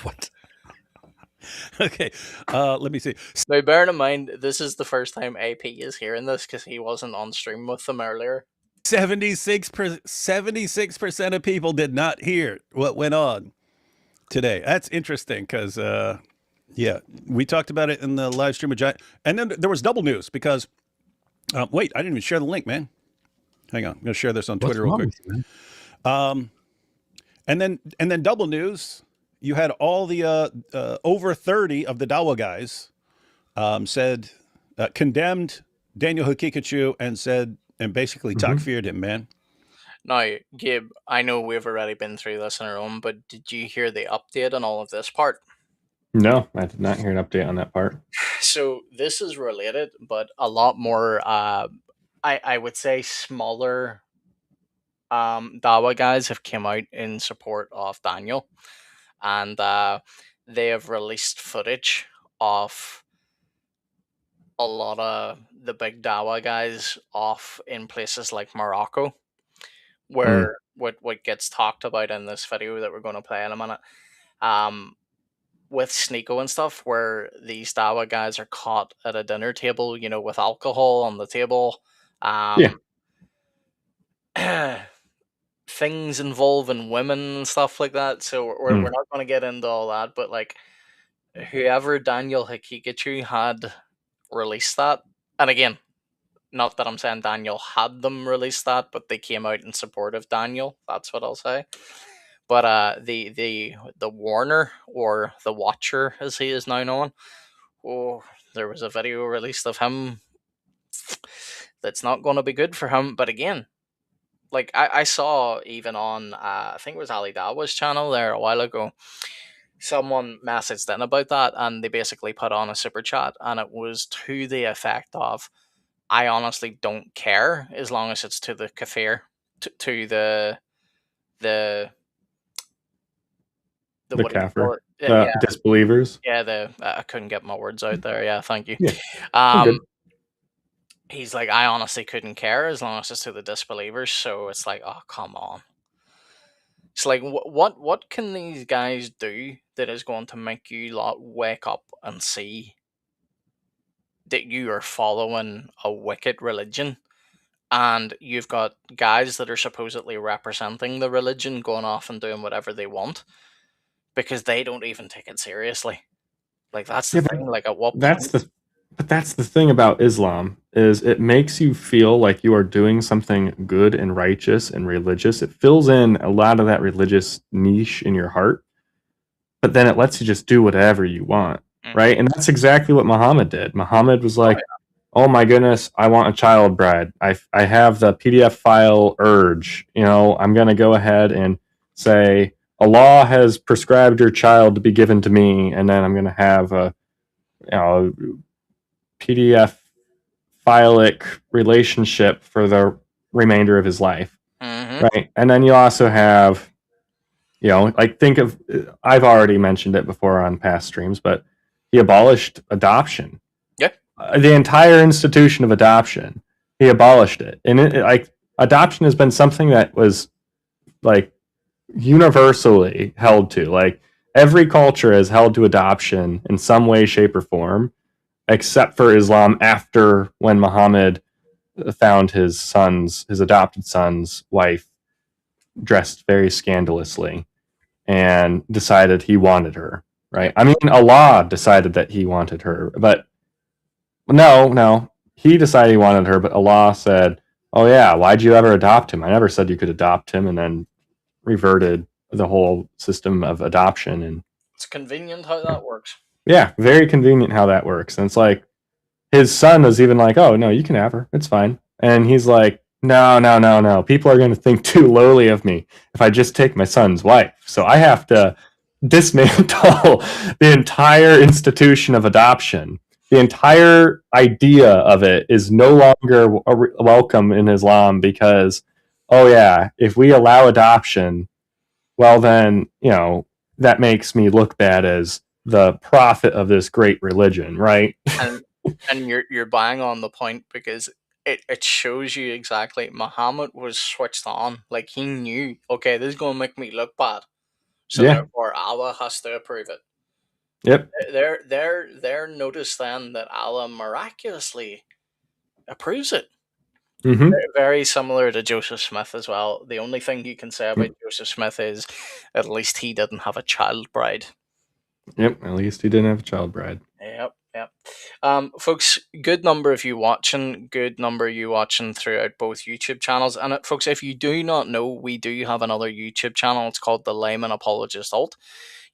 What? Okay, let me see. Now, bearing in mind, this is the first time AP is hearing this because he wasn't on stream with them earlier. 76% of people did not hear what went on today. That's interesting because, yeah, we talked about it in the live stream of Giant. And then there was double news because, wait, I didn't even share the link, man. Hang on, I'm going to share this on Twitter real quick. And then double news. You had all the over 30 of the Dawa guys said condemned Daniel Hakikachu and basically takfired him, man. Now, Gabe, I know we've already been through this on our own, but did you hear the update on all of this part? No, I did not hear an update on that part. So this is related, but a lot more. I would say smaller. Dawa guys have come out in support of Daniel, and they have released footage of a lot of the big Dawa guys off in places like Morocco, where what gets talked about in this video that we're going to play in a minute, with Sneeko and stuff, where these Dawa guys are caught at a dinner table, with alcohol on the table, things involving women and stuff like that. So we're not going to get into all that, but like whoever Daniel Hakikachu had released that, and again, not that I'm saying Daniel had them release that, but they came out in support of Daniel. That's what I'll say. But the Warner, or the Watcher as he is now known, there was a video released of him that's not going to be good for him. But again, like I saw even on I think it was Ali Dawa's channel there a while ago, someone messaged in about that, and they basically put on a super chat, and it was to the effect of, I honestly don't care as long as it's to the kafir, to the what do you call kafir. it? Yeah, Disbelievers. yeah. I couldn't get my words out there. Yeah, thank you. Yeah, good. He's like, I honestly couldn't care as long as it's to the disbelievers. So it's like, oh, come on. It's like, what can these guys do that is going to make you lot wake up and see that you are following a wicked religion, and you've got guys that are supposedly representing the religion going off and doing whatever they want because they don't even take it seriously? Like, that's the thing. Like, at what point? But that's the thing about Islam, is it makes you feel like you are doing something good and righteous and religious. It fills in a lot of that religious niche in your heart, but then it lets you just do whatever you want, right? And that's exactly what Muhammad did. Muhammad was like, oh my goodness, I want a child bride. I have the PDF file urge. I'm going to go ahead and say, Allah has prescribed your child to be given to me, and then I'm going to have a PDF philic relationship for the remainder of his life, right? And then you also have, think of, I've already mentioned it before on past streams, but he abolished adoption. the entire institution of adoption. He abolished it, and like adoption has been something that was like universally held to. Like every culture has held to adoption in some way, shape, or form, except for Islam. After when Muhammad found his adopted son's wife dressed very scandalously and decided he wanted her. Right? I mean, Allah decided that he wanted her, but no, he decided he wanted her, but Allah said, "Oh yeah, why'd you ever adopt him? I never said you could adopt him," and then reverted the whole system of adoption. And It's convenient how that works. yeah, very convenient how that works. And it's like his son was even like, "Oh no, you can have her. It's fine." And he's like, No. People are going to think too lowly of me if I just take my son's wife. So I have to dismantle the entire institution of adoption. The entire idea of it is no longer welcome in Islam because, oh yeah, if we allow adoption, well then, that makes me look bad as the prophet of this great religion, right? And you're bang on the point, because it shows you exactly Muhammad was switched on. Like he knew, okay, this is gonna make me look bad. So Yeah. therefore Allah has to approve it. Yep. They're noticed then that Allah miraculously approves it. Mm-hmm. Very similar to Joseph Smith as well. The only thing you can say about Joseph Smith is at least he didn't have a child bride. Yep, at least he didn't have a child bride. Yep. Folks, good number of you watching. Good number of you watching throughout both YouTube channels. And folks, if you do not know, we do have another YouTube channel. It's called the Layman Apologist Alt.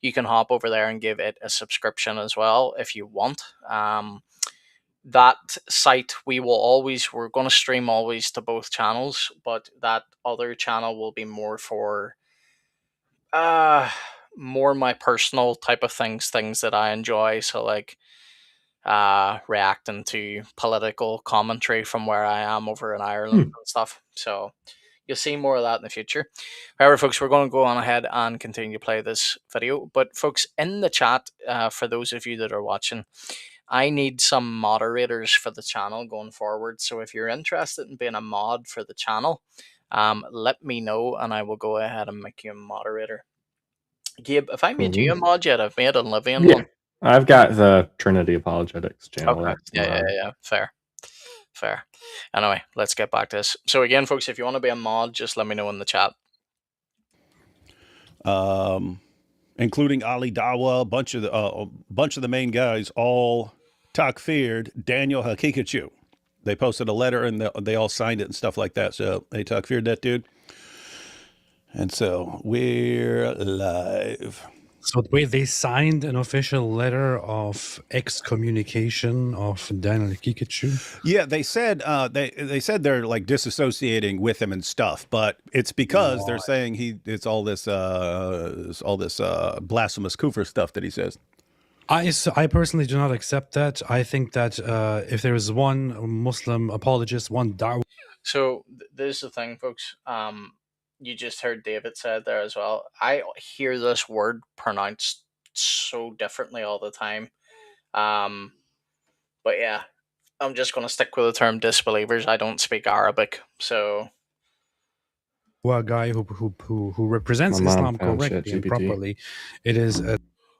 You can hop over there and give it a subscription as well if you want. That site we're going to stream always to both channels, but that other channel will be more for more my personal type of things that I enjoy. So like reacting to political commentary from where I am over in Ireland and stuff. So you'll see more of that in the future. However, folks, we're going to go on ahead and continue to play this video. But folks, in the chat, for those of you that are watching, I need some moderators for the channel going forward. So if you're interested in being a mod for the channel, let me know and I will go ahead and make you a moderator. Gabe, if I made you a mod yet, I've made an Livian one. I've got the Trinity Apologetics channel. Okay. Yeah. Fair. Anyway, let's get back to this. So again, folks, if you want to be a mod, just let me know in the chat. Including Ali Dawa, a bunch of the main guys, all takfired Daniel Hakikachu. They posted a letter and they all signed it and stuff like that. So they takfired that dude. And so we're live. So wait, they signed an official letter of excommunication of Daniel Kikachu? Yeah, they said they said they're like disassociating with him and stuff, but it's because they're saying it's all this blasphemous kufr stuff that he says. I personally do not accept that. I think that if there is one Muslim apologist, one da'wah. So this is the thing, folks. You just heard David said there as well. I hear this word pronounced so differently all the time. But yeah, I'm just going to stick with the term disbelievers. I don't speak Arabic, so. A guy who represents Islam correctly and properly. It is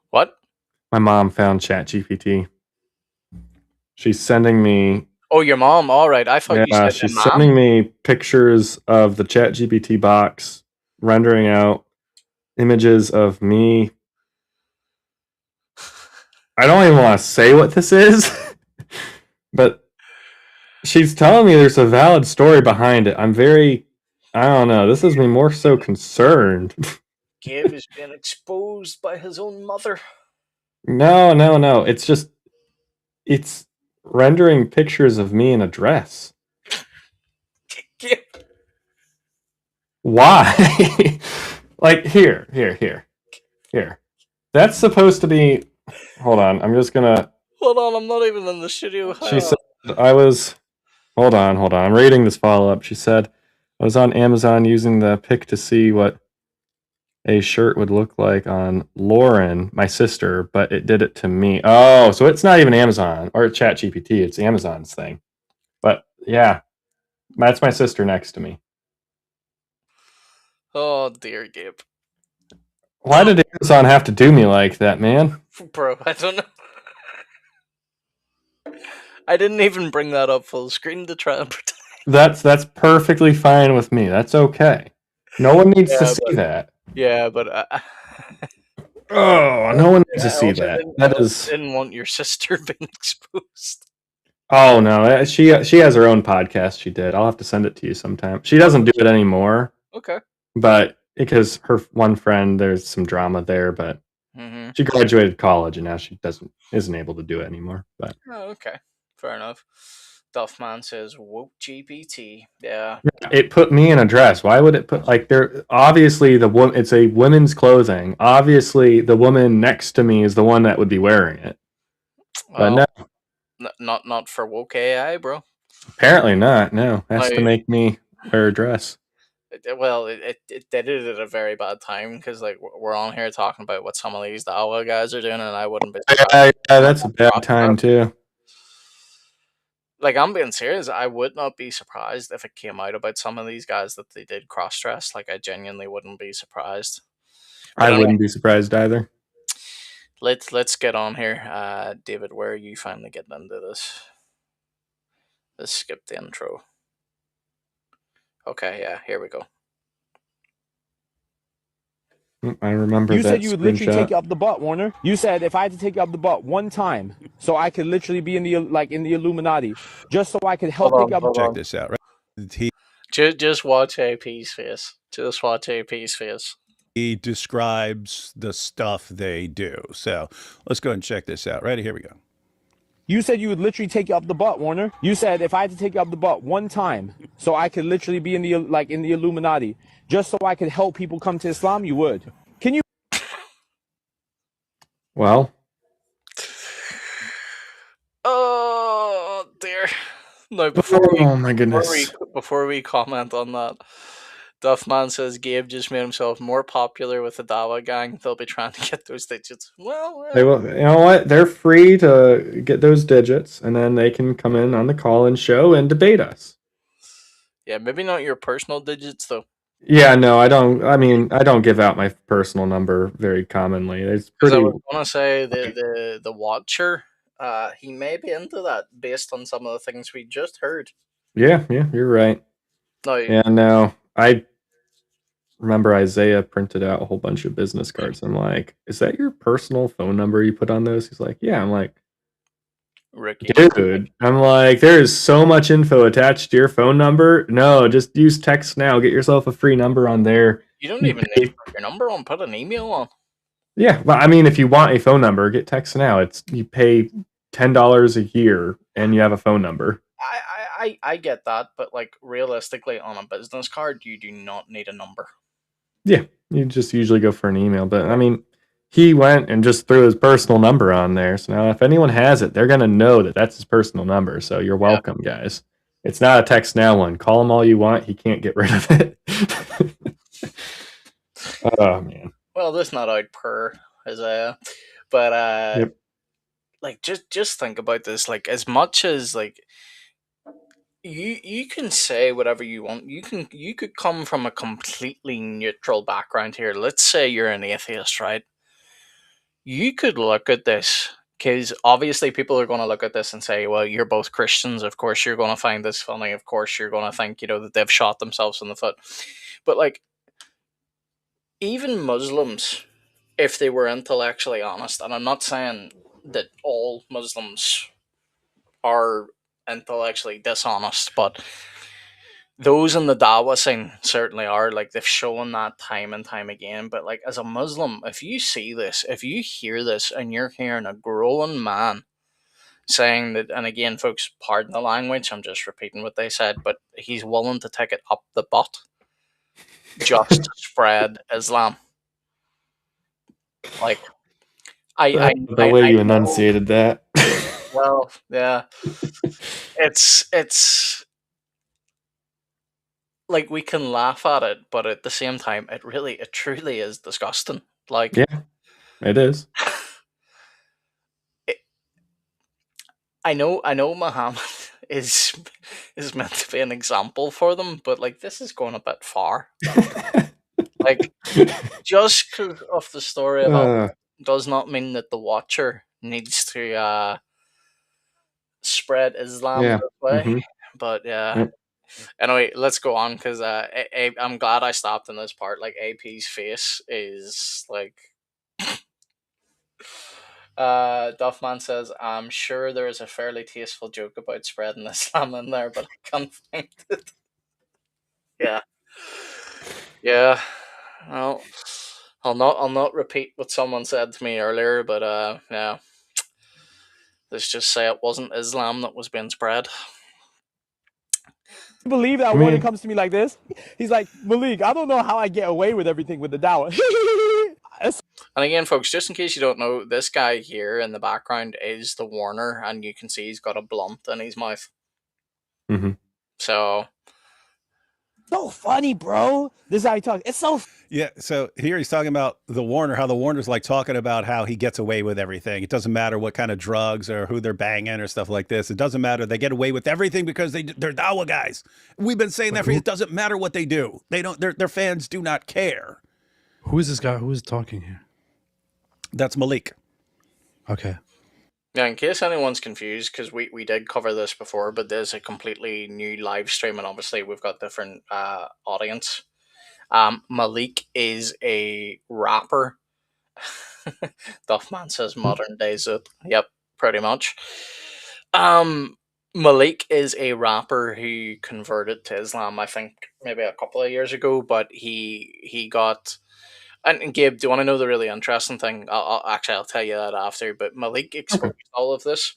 what? My mom found ChatGPT. She's sending me. Oh, your mom. All right. I thought you said she's sending me pictures of the ChatGPT box, rendering out images of me. I don't even want to say what this is, but she's telling me there's a valid story behind it. I don't know. This has me more so concerned. Gabe is being exposed by his own mother. No. It's rendering pictures of me in a dress. Gabe. Why? Like, here. That's supposed to be... Hold on, I'm just gonna... Hold on, I'm not even in the studio. She said I was... Hold on, I'm reading this follow-up. She said, I was on Amazon using the pic to see what a shirt would look like on Lauren, my sister, but it did it to me. Oh, so it's not even Amazon or ChatGPT, it's Amazon's thing. But yeah, that's my sister next to me. Oh dear, Gabe. Why did Amazon have to do me like that, man? Bro, I don't know. I didn't even bring that up full screen to try and protect. That's perfectly fine with me. That's okay. No one needs to Yeah, see that. Yeah, but Oh, no one needs to I see also that. didn't, I That also is. didn't want your sister being exposed. Oh no, she has her own podcast. She did. I'll have to send it to you sometime. She doesn't do it anymore, Okay. but because her one friend, there's some drama there. But Mm-hmm. she graduated college and now she isn't able to do it anymore. But Oh, okay. Fair enough. Duffman says, woke GPT. Yeah. it put me in a dress. Why would it put like there? Obviously, it's a women's clothing. Obviously, the woman next to me is the one that would be wearing it. But Well, no, not for woke AI, bro. apparently not. No, has to Like, make me wear a dress. well, it did it at a very bad time because like we're on here talking about what some of these Dawa guys are doing, and I wouldn't be surprised. Yeah, that's a bad time too. Like, I'm being serious. I would not be surprised if it came out about some of these guys that they did cross dress. Like, I genuinely wouldn't be surprised. But I anyway, wouldn't be surprised either. let's get on here. David, where are you finally getting into this? Let's skip the intro. Okay, yeah, here we go. I remember You that said you would literally take screenshot. you up the butt, Warner. You said if I had to take you up the butt one time, so I could literally be in the Illuminati, just so I could help Hold take on, you up. hold Check on. this out. Right? Just watch AP's face. Just watch AP's face. He describes the stuff they do. So let's go ahead and check this out. Right, here we go. You said you would literally take you up the butt, Warner. You said if I had to take you up the butt one time, so I could literally be in the Illuminati, just so I could help people come to Islam, you would. Can you? Well, Oh dear. No, before oh my goodness. we comment on that, Duffman says Gabe just made himself more popular with the Dawa gang. They'll be trying to get those digits. Well, They will. You know what? They're free to get those digits, and then they can come in on the call-in show and debate us. yeah, maybe not your personal digits though. Yeah, no, I don't. I mean, I don't give out my personal number very commonly. It's Because I pretty. was gonna say the Watcher, he may be into that based on some of the things we just heard. Yeah, you're right. No, Yeah, no, I remember Isaiah printed out a whole bunch of business cards. I'm like, is that your personal phone number you put on those? He's like, yeah. I'm like, Ricky. dude, I'm like, there is so much info attached to your phone number. No, just use text now. Get yourself a free number on there. You don't even need to put your number on. Put an email on. Yeah, well, I mean, if you want a phone number, get text now. It's you pay $10 a year and you have a phone number. I get that, but like realistically, on a business card, you do not need a number. Yeah, you just usually go for an email. But I mean, he went and just threw his personal number on there. So now, if anyone has it, they're gonna know that that's his personal number. So you're welcome, guys. It's not a text now one. Call him all you want. He can't get rid of it. Oh man. Well, that's not out per Isaiah, but Yep. like just think about this. Like, as much as like you can say whatever you want. You could come from a completely neutral background here. Let's say you're an atheist, right? You could look at this because obviously people are going to look at this and say, well, you're both Christians. Of course, you're going to find this funny. Of course, you're going to think, that they've shot themselves in the foot. But, like, even Muslims, if they were intellectually honest, and I'm not saying that all Muslims are intellectually dishonest, but those in the Dawa scene certainly are. Like, they've shown that time and time again. But like, as a Muslim, if you see this, if you hear this, and you're hearing a grown man saying that, and again, folks, pardon the language, I'm just repeating what they said, but he's willing to take it up the butt just to spread Islam. Like, The way you enunciated that. Well, yeah, it's like we can laugh at it, but at the same time, it truly is disgusting. Like, Yeah, it is. I know Muhammad is meant to be an example for them, but like this is going a bit far. Like, just because of the story of Allah Uh, does not mean that the watcher needs to spread Islam yeah. this way. Hmm. But yeah. Yep. Anyway, let's go on because I'm glad I stopped in this part. Like AP's face is like. Duffman says, "I'm sure there is a fairly tasteful joke about spreading Islam in there, but I can't find it." Yeah, yeah. Well, I'll not repeat what someone said to me earlier, but yeah. Let's just say it wasn't Islam that was being spread. Believe that I Warner mean, comes to me like this. He's like, Malik, I don't know how I get away with everything with the dawah. And again, folks, just in case you don't know, this guy here in the background is the Warner, and you can see he's got a blunt in his mouth. hmm. So so funny, bro. This is how he talks. It's so Yeah. So here he's talking about the Warner, how the Warner's like talking about how he gets away with everything. It doesn't matter what kind of drugs or who they're banging or stuff like this. It doesn't matter. They get away with everything because they're Dawa guys. We've been saying that for you. It doesn't matter what they do. They don't. Their fans do not care. Who is this guy? Who is talking here? That's Malik. Okay. yeah, in case anyone's confused, because we did cover this before, but there's a completely new live stream, and obviously we've got different audience. Malik is a rapper. Duffman says modern day Zoot. Yep, pretty much. Malik is a rapper who converted to Islam, I think, maybe a couple of years ago, but he got. And Gabe, do you want to know the really interesting thing? I'll tell you that after. But Malik Okay. exposed all of this,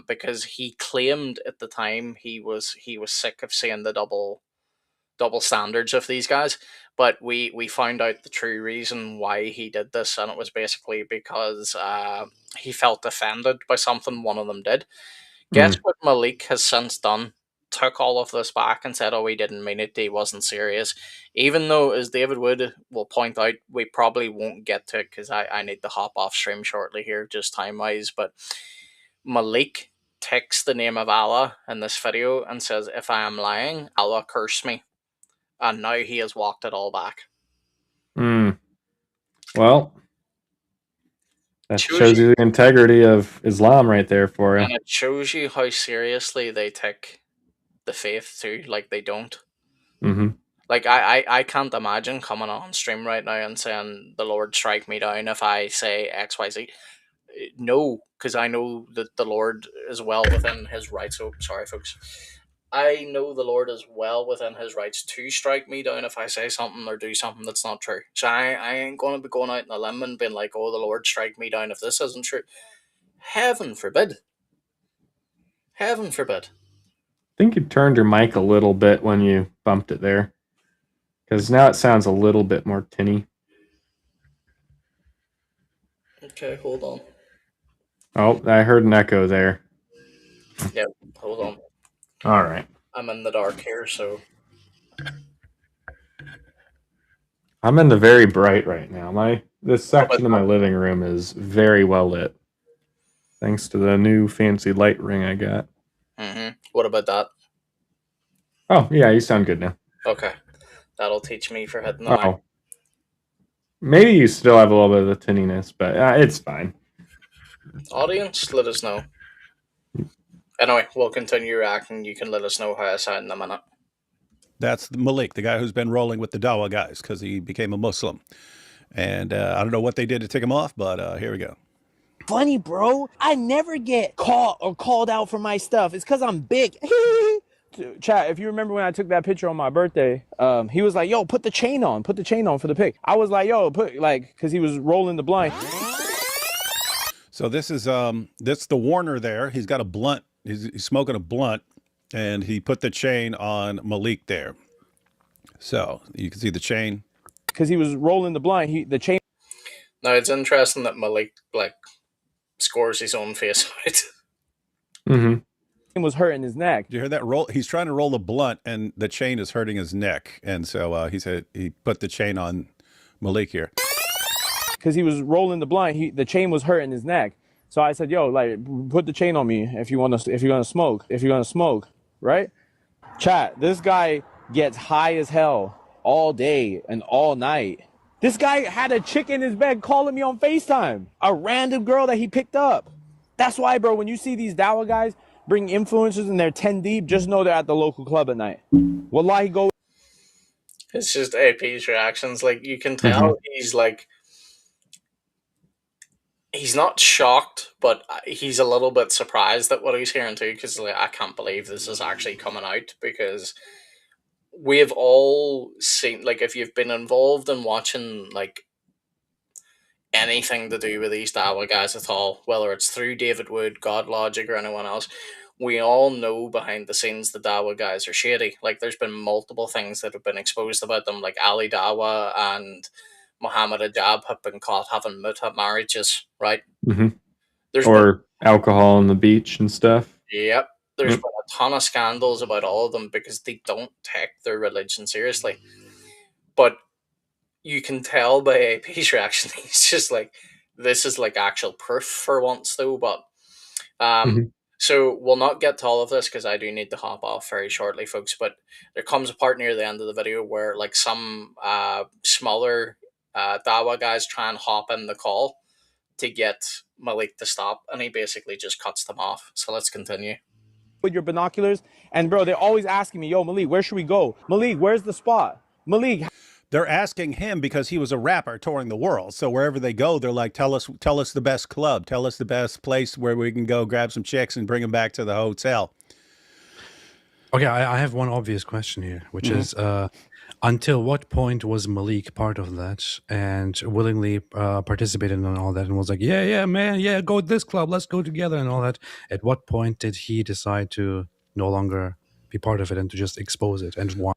because he claimed at the time he was sick of seeing the double standards of these guys. But we found out the true reason why he did this, and it was basically because he felt offended by something one of them did. Guess Mm. what Malik has since done? Took all of this back and said, "Oh, he didn't mean it. He wasn't serious." Even though, as David Wood will point out, we probably won't get to it because I need to hop off stream shortly here, just time wise. But Malik takes the name of Allah in this video and says, "If I am lying, Allah curse me." And now he has walked it all back. Mm. Well, that Shows shows you, you the integrity of Islam right there for you. and it shows you how seriously they take the faith too. Like they don't. Hmm. Like I can't imagine coming on stream right now and saying the Lord strike me down if I say XYZ. No, because I know that the Lord is well within his rights. Oh, sorry, folks. I know the Lord is well within his rights to strike me down if I say something or do something that's not true. So I ain't going to be going out in a limb and being like, oh, the Lord strike me down if this isn't true. Heaven forbid. Heaven forbid. I think you turned your mic a little bit when you bumped it there, because now it sounds a little bit more tinny. Okay, hold on. Oh, I heard an echo there. Yeah, hold on. All right. I'm in the dark here, so I'm in the very bright right now. This section of my living room is very well lit, thanks to the new fancy light ring I got. What about that? Oh yeah, you sound good now. Okay, that'll teach me for hitting the mic. Oh, maybe you still have a little bit of the tinniness, but it's fine. Audience, let us know. Anyway, we'll continue reacting. You can let us know how I sound in a minute. That's Malik, the guy who's been rolling with the Dawa guys because he became a Muslim. And I don't know what they did to take him off, but here we go. funny, bro. I never get caught or called out for my stuff. It's because I'm big. Chat, if you remember when I took that picture on my birthday, he was like, yo, put the chain on for the pic. I was like, yo, because he was rolling the blunt. So this is that's the Warner there. He's got a blunt. He's smoking a blunt, and he put the chain on Malik there. So you can see the chain. Because he was rolling the blunt, the chain. Now it's interesting that Malik scores his own face out. Mm-hmm. was hurting his neck. Did you hear that roll? He's trying to roll the blunt, and the chain is hurting his neck, and so he said he put the chain on Malik here because he was rolling the blunt. The chain was hurting his neck. So I said, "Yo, like, put the chain on me if you're gonna smoke, right?" Chat. This guy gets high as hell all day and all night. This guy had a chick in his bed calling me on FaceTime, a random girl that he picked up. That's why, bro, when you see these Dawa guys bring influencers and they're 10 deep, just know they're at the local club at night. Wallahi, go. It's just AP's reactions. Like, you can tell he's like, he's not shocked, but he's a little bit surprised at what he's hearing too, because like, I can't believe this is actually coming out, because we've all seen, like, if you've been involved in watching like anything to do with these Dawa guys at all, whether it's through David Wood, God Logic, or anyone else, we all know behind the scenes the Dawa guys are shady. Like, there's been multiple things that have been exposed about them, like Ali Dawa and Muhammad Ajab have been caught having muta marriages, right? Or alcohol on the beach and stuff. Yep. There's been a ton of scandals about all of them because they don't take their religion seriously. But you can tell by AP's reaction, he's just like, this is like actual proof for once, though. But so we'll not get to all of this because I do need to hop off very shortly, folks. But there comes a part near the end of the video where like some smaller Dawa guys try and hop in the call to get Malik to stop, and he basically just cuts them off. So let's continue. With your binoculars, and bro, they're always asking me, "Yo, Malik, where should we go? Malik, where's the spot? Malik." They're asking him because he was a rapper touring the world. So wherever they go, they're like, tell us the best club, tell us the best place where we can go grab some chicks and bring them back to the hotel. Okay, I have one obvious question here, which is until what point was Malik part of that and willingly participated in all that and was like, yeah, man, yeah, go to this club, let's go together and all that. At what point did he decide to no longer be part of it and to just expose it, and why?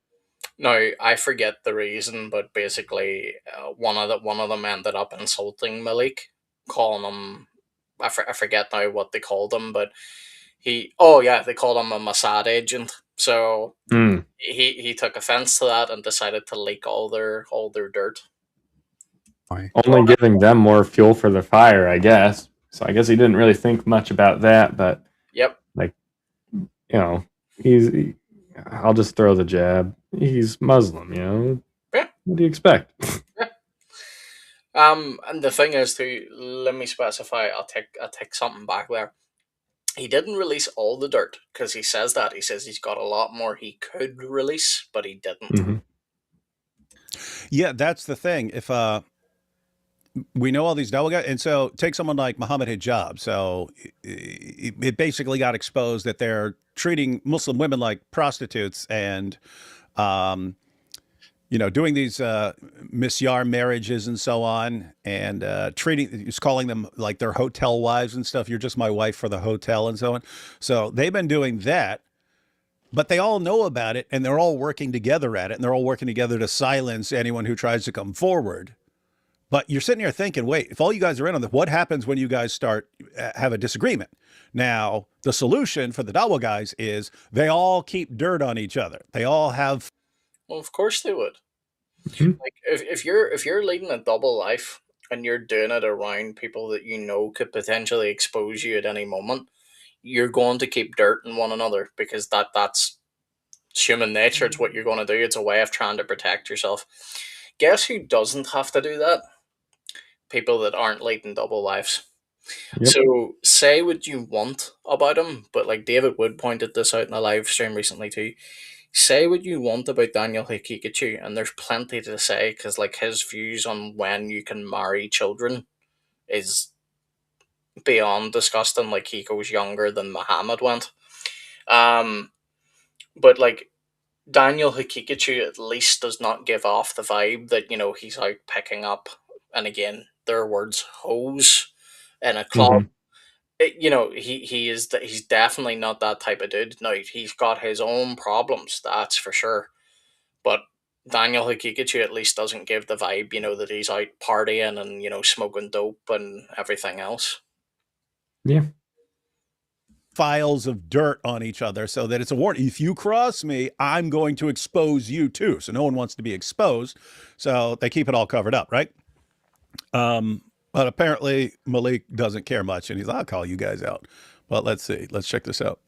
Now, I forget the reason, but basically, one of them ended up insulting Malik, calling him. I forget now what they called him, but they called him a Mossad agent. So he took offense to that and decided to leak all their dirt. Only giving them more fuel for the fire, I guess. So I guess he didn't really think much about that, but yep, like, you know, I'll just throw the jab. He's Muslim, you know. Yeah. What do you expect? Yeah. And the thing is, too, let me specify. I'll take something back there. He didn't release all the dirt because he says that. He says he's got a lot more he could release, but he didn't. Yeah, that's the thing. If we know all these Dawa guys, and so take someone like Muhammad Hijab. So it basically got exposed that they're treating Muslim women like prostitutes and, doing these misyar marriages and so on, and calling them like their hotel wives and stuff. You're just my wife for the hotel and so on. So they've been doing that. But they all know about it, and they're all working together at it, and they're all working together to silence anyone who tries to come forward. But you're sitting here thinking, wait, if all you guys are in on this, what happens when you guys have a disagreement? Now, the solution for the Dawa guys is they all keep dirt on each other. They all have. Well, of course they would. Like if you're leading a double life and you're doing it around people that you know could potentially expose you at any moment, you're going to keep dirt on one another because that's human nature. It's what you're going to do. It's a way of trying to protect yourself. Guess who doesn't have to do that? People that aren't leading double lives. Yep. So say what you want about him, but like David Wood pointed this out in a live stream recently too. Say what you want about Daniel Hikikachu, and there's plenty to say because like his views on when you can marry children is beyond disgusting. Like he goes younger than Muhammad went. But like Daniel Hikikachu at least does not give off the vibe that, he's out picking up, and again, their words, hoes in a club. He's definitely not that type of dude. Now, he's got his own problems, that's for sure. But Daniel Hikikachu at least doesn't give the vibe, that he's out partying and, smoking dope and everything else. Yeah. files of dirt on each other so that it's a warning. If you cross me, I'm going to expose you too. So no one wants to be exposed. So they keep it all covered up, right? But apparently Malik doesn't care much, and he's like, I'll call you guys out. But let's see. Let's check this out.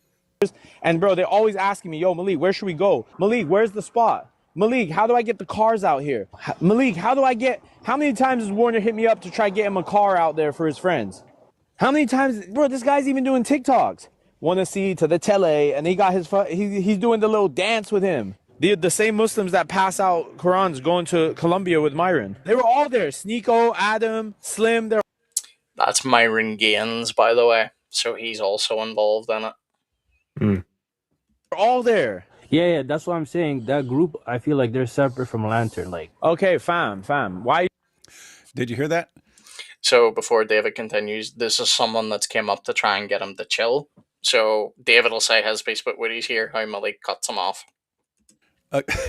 And bro, they're always asking me, yo, Malik, where should we go? Malik, where's the spot? Malik, how do I get the cars out here? Malik, how many times has Warner hit me up to try to get him a car out there for his friends? How many times, bro, this guy's even doing TikToks. Wanna see to the tele, and he got he's doing the little dance with him. The same Muslims that pass out Qurans going to Colombia with Myron. They were all there. Sneeko, Adam, Slim, That's Myron Gaines, by the way. So he's also involved in it. they're all there. Yeah, that's what I'm saying. That group, I feel like they're separate from Lantern. Like, okay, fam. Why? Did you hear that? So before David continues, this is someone that's came up to try and get him to chill. So David will say his piece, but Woody's here, how Malik cuts him off.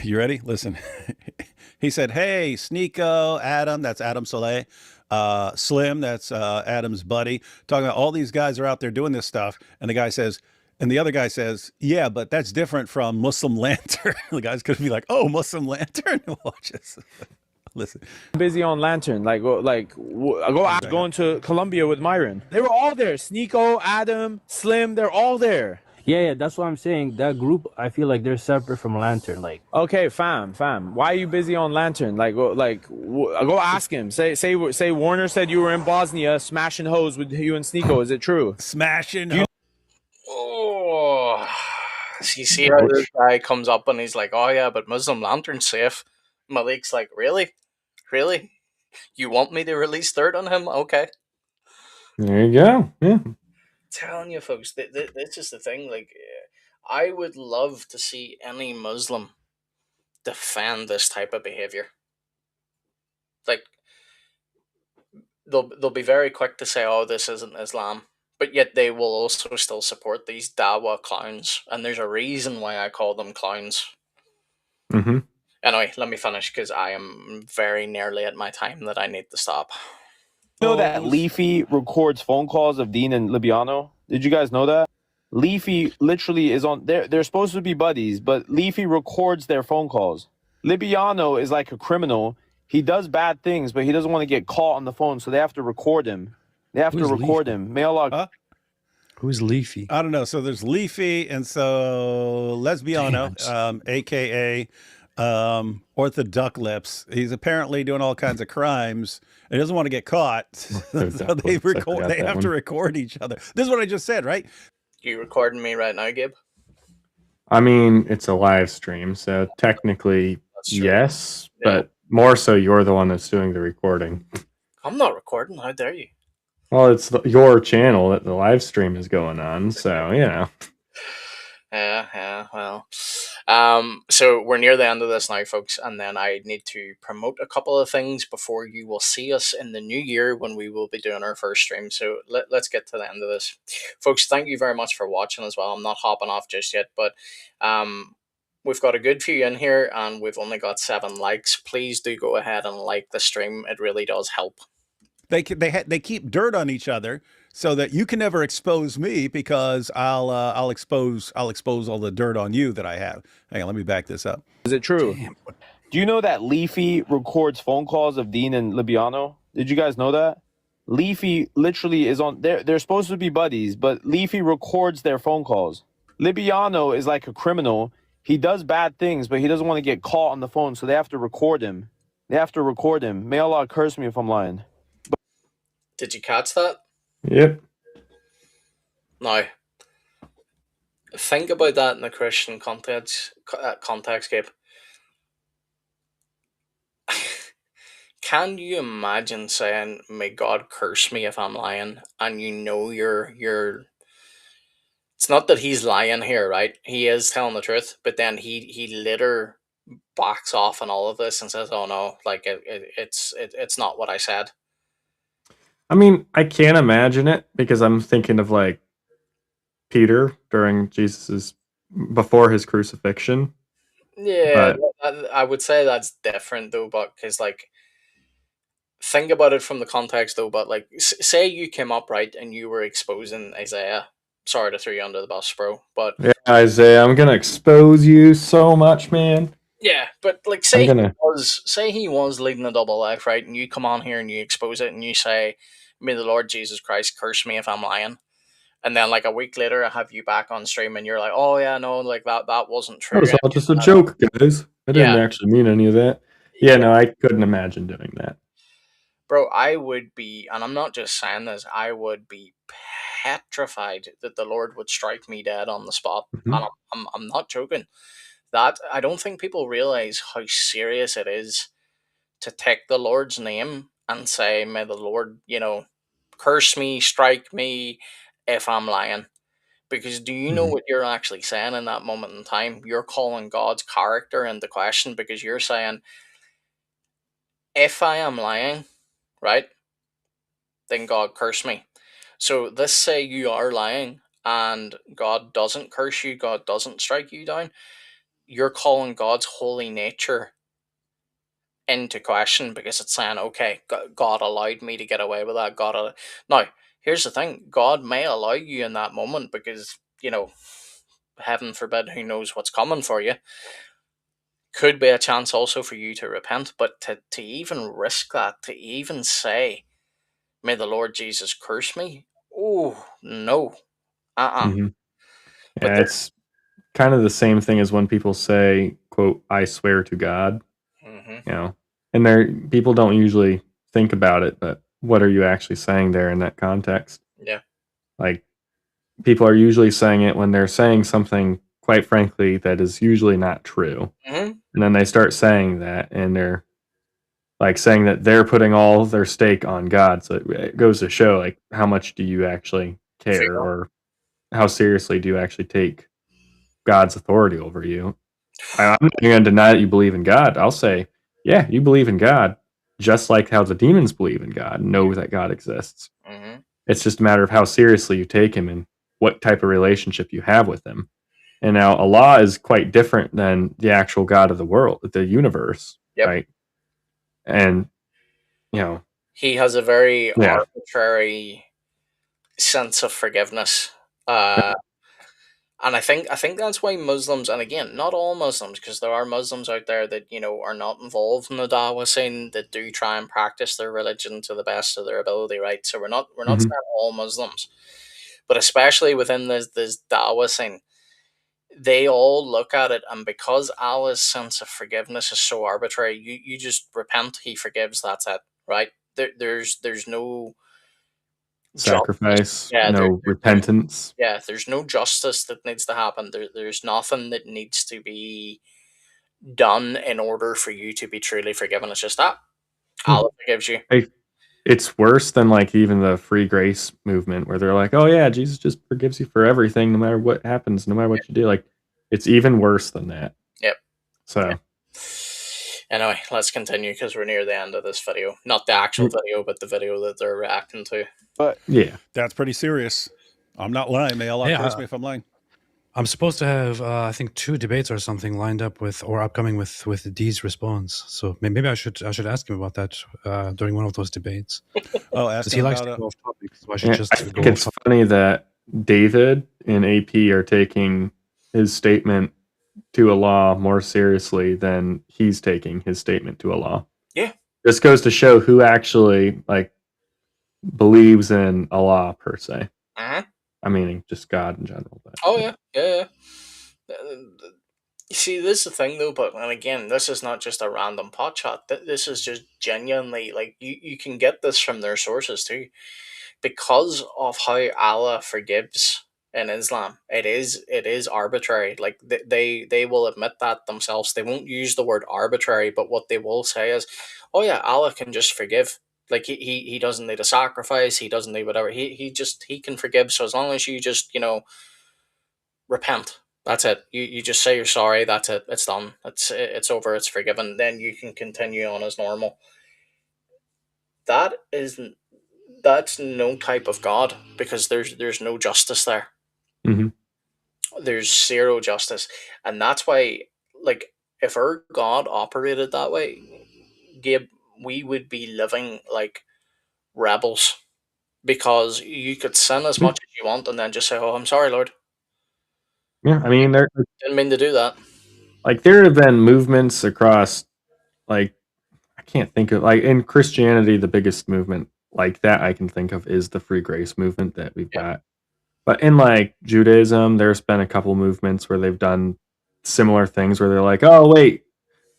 You ready? Listen. He said, hey, Sneeko, Adam, that's Adam Saleh, Slim, that's Adam's buddy, talking about all these guys are out there doing this stuff. And the other guy says, yeah, but that's different from Muslim Lantern. The guy's going to be like, oh, Muslim Lantern? Watch this. Listen. Busy on Lantern, going to Colombia with Myron. They were all there. Sneeko, Adam, Slim, they're all there. yeah, that's what I'm saying. That group, I feel like they're separate from Lantern. Like, okay, fam. Why are you busy on Lantern? Go ask him. Say Warner said you were in Bosnia smashing hoes with you and Sneeko. Is it true? Smashing. Oh, so you see how this guy comes up and he's like, oh yeah, but Muslim Lantern's safe. Malik's like, really? You want me to release dirt on him? Okay. There you go. Yeah. Telling you folks, this is the thing. Like, I would love to see any Muslim defend this type of behavior. Like, they'll be very quick to say, oh, this isn't Islam, but yet they will also still support these dawa clowns, and there's a reason why I call them clowns. Mm-hmm. Anyway, let me finish because I am very nearly at my time that I need to stop. You know that Leafy records phone calls of Dean and Libiano? Did you guys know that? Leafy literally is on, they're supposed to be buddies, but Leafy records their phone calls. Libiano is like a criminal. He does bad things, but he doesn't want to get caught on the phone, so they have to record him. May Allah. Who's Leafy? I don't know. So there's Leafy, and so Lesbiano, a.k.a. Orthoduck Lips. He's apparently doing all kinds of crimes. And he doesn't want to get caught. So they have to record each other. This is what I just said, right? You recording me right now, Gabe? I mean, it's a live stream, so technically, yes, but more so you're the one that's doing the recording. I'm not recording. How dare you? Well, it's your channel that the live stream is going on, so, you know. Yeah, well. So we're near the end of this now, folks, and then I need to promote a couple of things before you will see us in the new year when we will be doing our first stream. So let's get to the end of this. Folks, thank you very much for watching as well. I'm not hopping off just yet, but we've got a good few in here, and we've only got 7 likes. Please do go ahead and like the stream. It really does help. They keep dirt on each other so that you can never expose me, because I'll expose all the dirt on you that I have. Hang on, let me back this up. Is it true? damn. Do you know that Leafy records phone calls of Dean and Libiano? Did you guys know that? Leafy literally is on, they're supposed to be buddies, but Leafy records their phone calls. Libiano is like a criminal. He does bad things, but he doesn't want to get caught on the phone, so they have to record him. May Allah curse me if I'm lying. Did you catch that? Yep. Now, think about that in the Christian context, Gabe. Can you imagine saying, "May God curse me if I'm lying," and you know you're. It's not that he's lying here, right? He is telling the truth, but then he later backs off on all of this and says, "Oh no, like it's not what I said." I mean, I can't imagine it because I'm thinking of like Peter during before his crucifixion. Yeah, I would say that's different though, but because like, think about it from the context though. But like, say you came up right and you were exposing Isaiah, sorry to throw you under the bus, bro, but Yeah, Isaiah, I'm gonna expose you so much, man. yeah, but like I'm gonna. say he was leading a double life, right? And you come on here and you expose it and you say, "May the Lord Jesus Christ curse me if I'm lying." And then like a week later, I have you back on stream and you're like, "Oh yeah, no, like that wasn't That true." was all just a joke, guys. I didn't Yeah, actually mean any of that. Yeah, yeah, no, I couldn't imagine doing that. bro. I would be, and I'm not just saying this. I would be petrified that the Lord would strike me dead on the spot, Hmm. and I'm not joking. That I don't think people realize how serious it is to take the Lord's name and say, "May the Lord, curse me, strike me if I'm lying." Because do you know Hmm. what you're actually saying in that moment in time? You're calling God's character into question because you're saying, if I am lying, right, then God curse me. So let's say you are lying and God doesn't curse you, God doesn't strike you down. You're calling God's holy nature into question because it's saying, okay, God allowed me to get away with that. Now, here's the thing: God may allow you in that moment because heaven forbid, who knows what's coming for you. Could be a chance also for you to repent, but to even risk that, to even say, "May the Lord Jesus curse me," oh no, Hmm. But Yeah, it's kind of the same thing as when people say, "quote I swear to God." hmm You know, and there people don't usually think about it, but what are you actually saying there in that context? yeah, Like people are usually saying it when they're saying something, quite frankly, that is usually not true. hmm And then they start saying that, and they're like saying that they're putting all their stake on God. So it goes to show, like, how much do you actually care, fear. or how seriously do you actually take God's authority over you? I'm not going to deny that you believe in God. I'll say, yeah, you believe in God, just like how the demons believe in God, and know that God exists. hmm It's just a matter of how seriously you take Him and what type of relationship you have with Him. And now Allah is quite different than the actual God of the world, the universe, Yep, right? And you know, he has a very yeah. arbitrary sense of forgiveness. Uh, And I think that's why Muslims, and again, not all Muslims, because there are Muslims out there that are not involved in the Dawah scene that do try and practice their religion to the best of their ability, right? So we're not Hmm. saying all Muslims, but especially within this Dawah scene, they all look at it, and because Allah's sense of forgiveness is so arbitrary, you just repent, He forgives, that's it, right? There's no justice. Sacrifice, Yeah, no repentance. there's no justice that needs to happen. There's nothing that needs to be done in order for you to be truly forgiven. It's just that Hmm. Allah forgives you. I It's worse than like even the free grace movement where they're like, "Oh yeah, Jesus just forgives you for everything, no matter what happens, no matter what you do." Like, it's even worse than that. Yep. So, Anyway, let's continue because we're near the end of this video. Not the actual mm, video, but the video that they're reacting to. But yeah. That's pretty serious. I'm not lying. May Allah Yeah, curse me if I'm lying. I'm supposed to have, I think, 2 debates or something lined up with, or upcoming with D's response. So maybe I should ask him about that during one of those debates. Oh, ask Because him he likes about to it. go off topic, so I should Yeah, I just think go off it's topic. funny that David and AP are taking his statement to Allah more seriously than he's taking his statement to Allah. Yeah. This goes to show who actually like believes in Allah per se. Uh-huh. I mean, just God in general. But Oh yeah. Yeah. You see, this is the thing though, but and again, this is not just a random pot shot. This is just genuinely like you can get this from their sources too, because of how Allah forgives in Islam. It is arbitrary. Like they will admit that themselves. They won't use the word arbitrary, but what they will say is, "Oh yeah, Allah can just forgive. Like he doesn't need a sacrifice. He doesn't need whatever. He can forgive. So as long as you just repent." That's it. You just say you're sorry. That's it. It's done. It's over. It's forgiven. Then you can continue on as normal. That is that's no type of God because there's no justice there. mhm. There's zero justice, and that's why, like, if our God operated that way, Gabe, we would be living like rebels. because you could sin as much as you want and then just say, "Oh, I'm sorry, Lord. Yeah, I mean, Didn't mean to do that." there have been movements across, like, I can't think of, like, in Christianity, the biggest movement like that I can think of is the free grace movement that we've Yeah. got. But in, like, Judaism, there's been a couple movements where they've done similar things where they're like, "Oh, wait,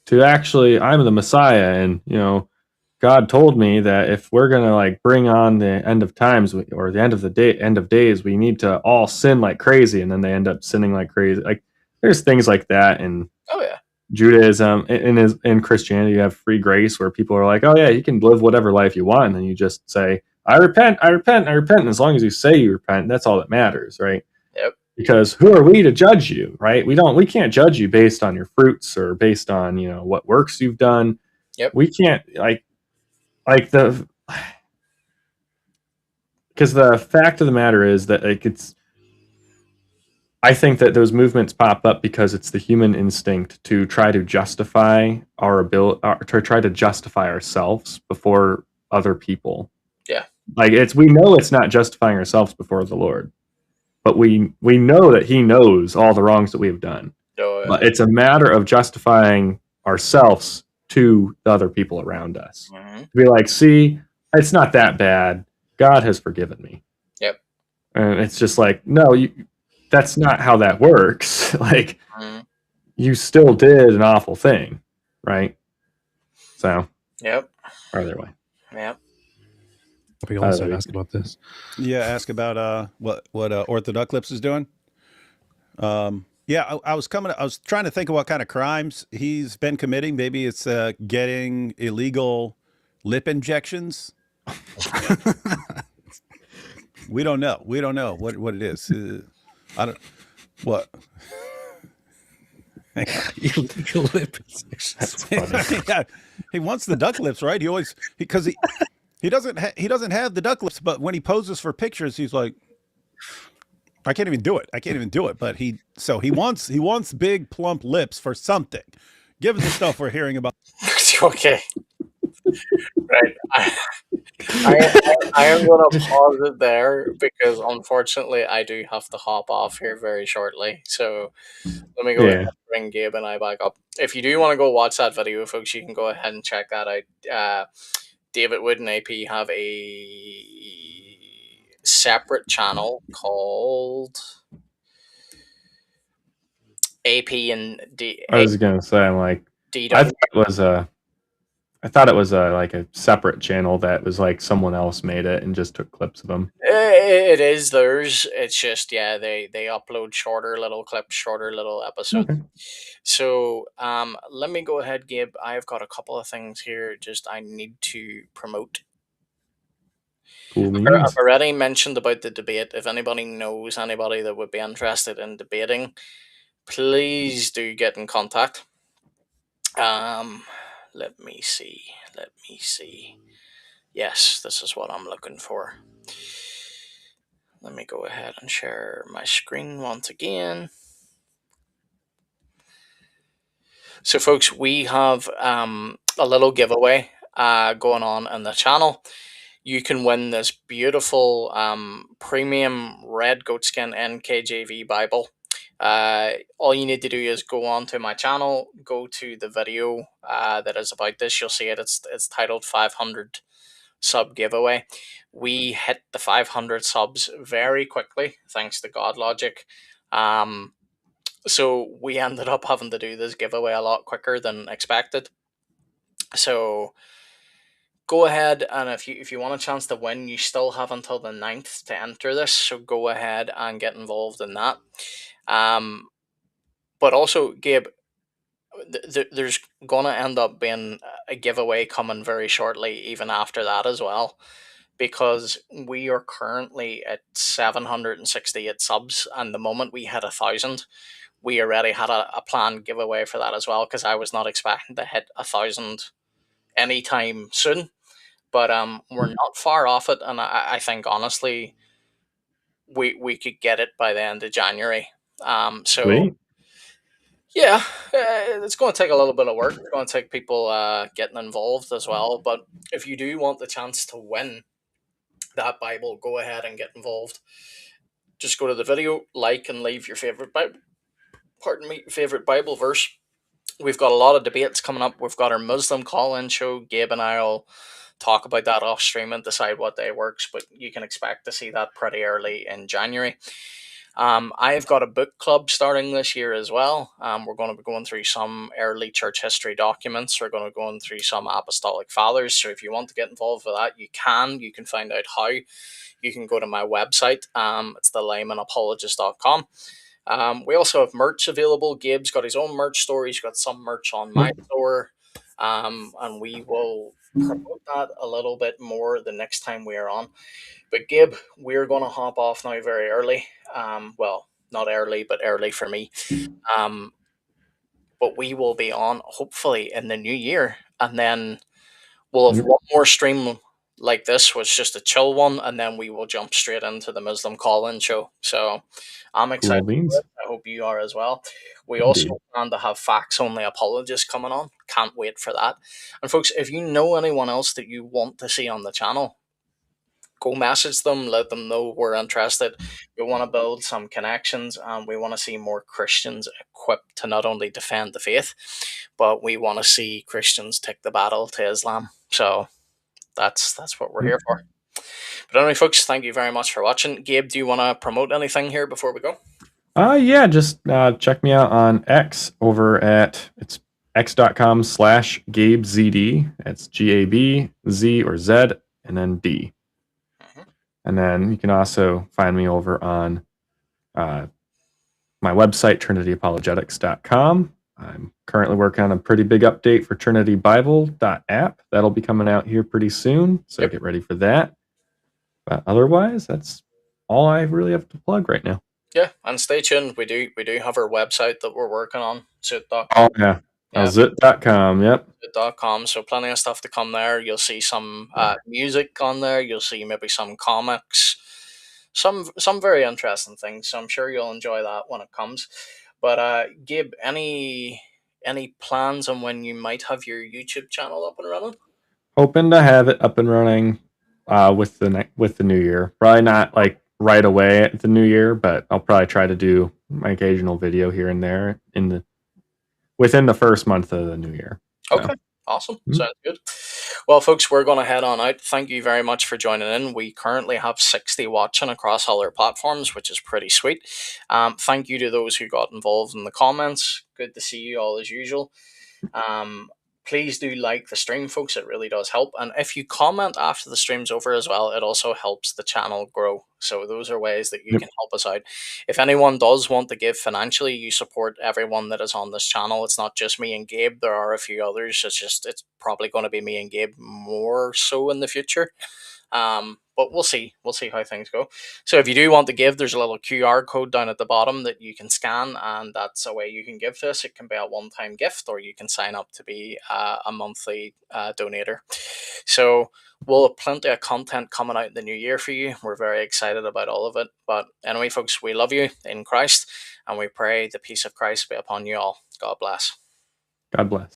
to actually, I'm the Messiah, and God told me that if we're gonna like bring on the end of times or the end of days, we need to all sin like crazy," and then they end up sinning like crazy. Like, there's things like that in Oh yeah. Judaism. In Christianity, you have free grace where people are like, "Oh yeah, you can live whatever life you want," and then you just say, "I repent, I repent, I repent." And as long as you say you repent, that's all that matters, right? Yep. Because who are we to judge you, right? We can't judge you based on your fruits or based on what works you've done. Yep. We can't like the because the fact of the matter is that I think that those movements pop up because it's the human instinct to try to justify our ability, to try to justify ourselves before other people. Yeah. Like, we know it's not justifying ourselves before the Lord, but we know that He knows all the wrongs that we have done. Oh, yeah. But it's a matter of justifying ourselves to the other people around us. Mm-hmm. Be like, see, it's not that bad. God has forgiven me. Yep. And it's just like, no, that's not how that works. Like, Mm-hmm. you still did an awful thing, right? So, Yep. either way. Yep. We also asked about this. Yeah, ask about what Orthodox is doing. Yeah, I was trying to think of what kind of crimes he's been committing. Maybe it's getting illegal lip injections. We don't know. We don't know what it is. I don't. What? Illegal lip injections. That's funny. Yeah, he wants the duck lips, right? Because he doesn't have the duck lips, but when he poses for pictures, he's like, I can't even do it. I can't even do it. But he wants big plump lips for something. Given the stuff we're hearing about. Okay. Right. I am going to pause it there because unfortunately I do have to hop off here very shortly. So let me go ahead Yeah. and bring Gabe and I back up. If you do want to go watch that video, folks, you can go ahead and check that out. David Wood and AP have a separate channel called AP and D. I was gonna say, I'm like, DW. I thought it was like a separate channel that was like someone else made it and just took clips of them. It is theirs. It's just they upload shorter little clips, shorter little episodes. Okay. So let me go ahead, Gabe. I've got a couple of things here. Just I need to promote. Cool I've beans. already mentioned about the debate. If anybody knows anybody that would be interested in debating, please do get in contact. Let me see. Let me see. Yes, this is what I'm looking for. Let me go ahead and share my screen once again. So, folks, we have a little giveaway going on in the channel. You can win this beautiful premium red goatskin NKJV Bible. All you need to do is go on to my channel, go to the video that is about this. You'll see it. It's titled 500 sub giveaway. We hit the 500 subs very quickly, thanks to God Logic. So we ended up having to do this giveaway a lot quicker than expected. So go ahead, and if you want a chance to win, you still have until the 9th to enter this. So go ahead and get involved in that. But also, Gabe, there's gonna end up being a giveaway coming very shortly, even after that as well, because we are currently at 768 subs, and the moment we hit 1,000, we already had a planned giveaway for that as well, because I was not expecting to hit 1,000 anytime soon. But we're not far off it, and I think honestly we could get it by the end of January. So Sweet. yeah, it's going to take a little bit of work. It's going to take people getting involved as well. But if you do want the chance to win that Bible, go ahead and get involved. Just go to the video, like, and leave your favorite Bible. Pardon me, favorite Bible verse. We've got a lot of debates coming up. We've got our Muslim call-in show. Gabe and I will talk about that off stream and decide what day works, but you can expect to see that pretty early in January. I've got a book club starting this year as well. We're going to be going through some early church history documents. We're going to be going through some apostolic fathers. So if you want to get involved with that, you can. You can find out how. You can go to my website. It's thelaymanapologist.com. We also have merch available. Gabe's got his own merch store. He's got some merch on my store. And we will promote that a little bit more the next time we are on. But Gabe, we're going to hop off now very early. Well, not early, but early for me. But we will be on hopefully in the new year, and then we'll have one more stream like this, was just a chill one, and then we will jump straight into the Muslim call-in show. So I'm excited. Cool beans. I hope you are as well. We Indeed. also plan to have facts-only apologists coming on. Can't wait for that. And folks, if you know anyone else that you want to see on the channel, go message them, let them know we're interested. We want to build some connections, and we want to see more Christians equipped to not only defend the faith, but we want to see Christians take the battle to Islam. So that's what we're here for. But anyway, folks, thank you very much for watching. Gabe, do you want to promote anything here before we go? Yeah, just check me out on X over at it's x.com/GabeZD. That's GABZ or Z and then D. And then you can also find me over on my website, trinityapologetics.com. I'm currently working on a pretty big update for trinitybible.app. That'll be coming out here pretty soon, so get ready for that. But otherwise, that's all I really have to plug right now. Yeah, and stay tuned. We do have our website that we're working on, zit.com. Oh, yeah. Zit.com, yep. Zit.com, so plenty of stuff to come there. You'll see some music on there. You'll see maybe some comics, some very interesting things. So I'm sure you'll enjoy that when it comes. But Gabe, any plans on when you might have your YouTube channel up and running? Hoping to have it up and running with the new year. Probably not like right away at the new year, but I'll probably try to do my occasional video here and there within the first month of the new year. So. Okay, awesome. Sounds good. Well, folks, we're going to head on out. Thank you very much for joining in. We currently have 60 watching across all our platforms, which is pretty sweet. Thank you to those who got involved in the comments. Good to see you all as usual. Please do like the stream, folks. It really does help. And if you comment after the stream's over as well, it also helps the channel grow. So those are ways that you can help us out. If anyone does want to give financially, you support everyone that is on this channel. It's not just me and Gabe. There are a few others. It's probably going to be me and Gabe more so in the future. But we'll see. We'll see how things go. So if you do want to give, there's a little QR code down at the bottom that you can scan, and that's a way you can give to us. It can be a one-time gift, or you can sign up to be a monthly donator. So we'll have plenty of content coming out in the new year for you. We're very excited about all of it. But anyway, folks, we love you in Christ, and we pray the peace of Christ be upon you all. God bless. God bless.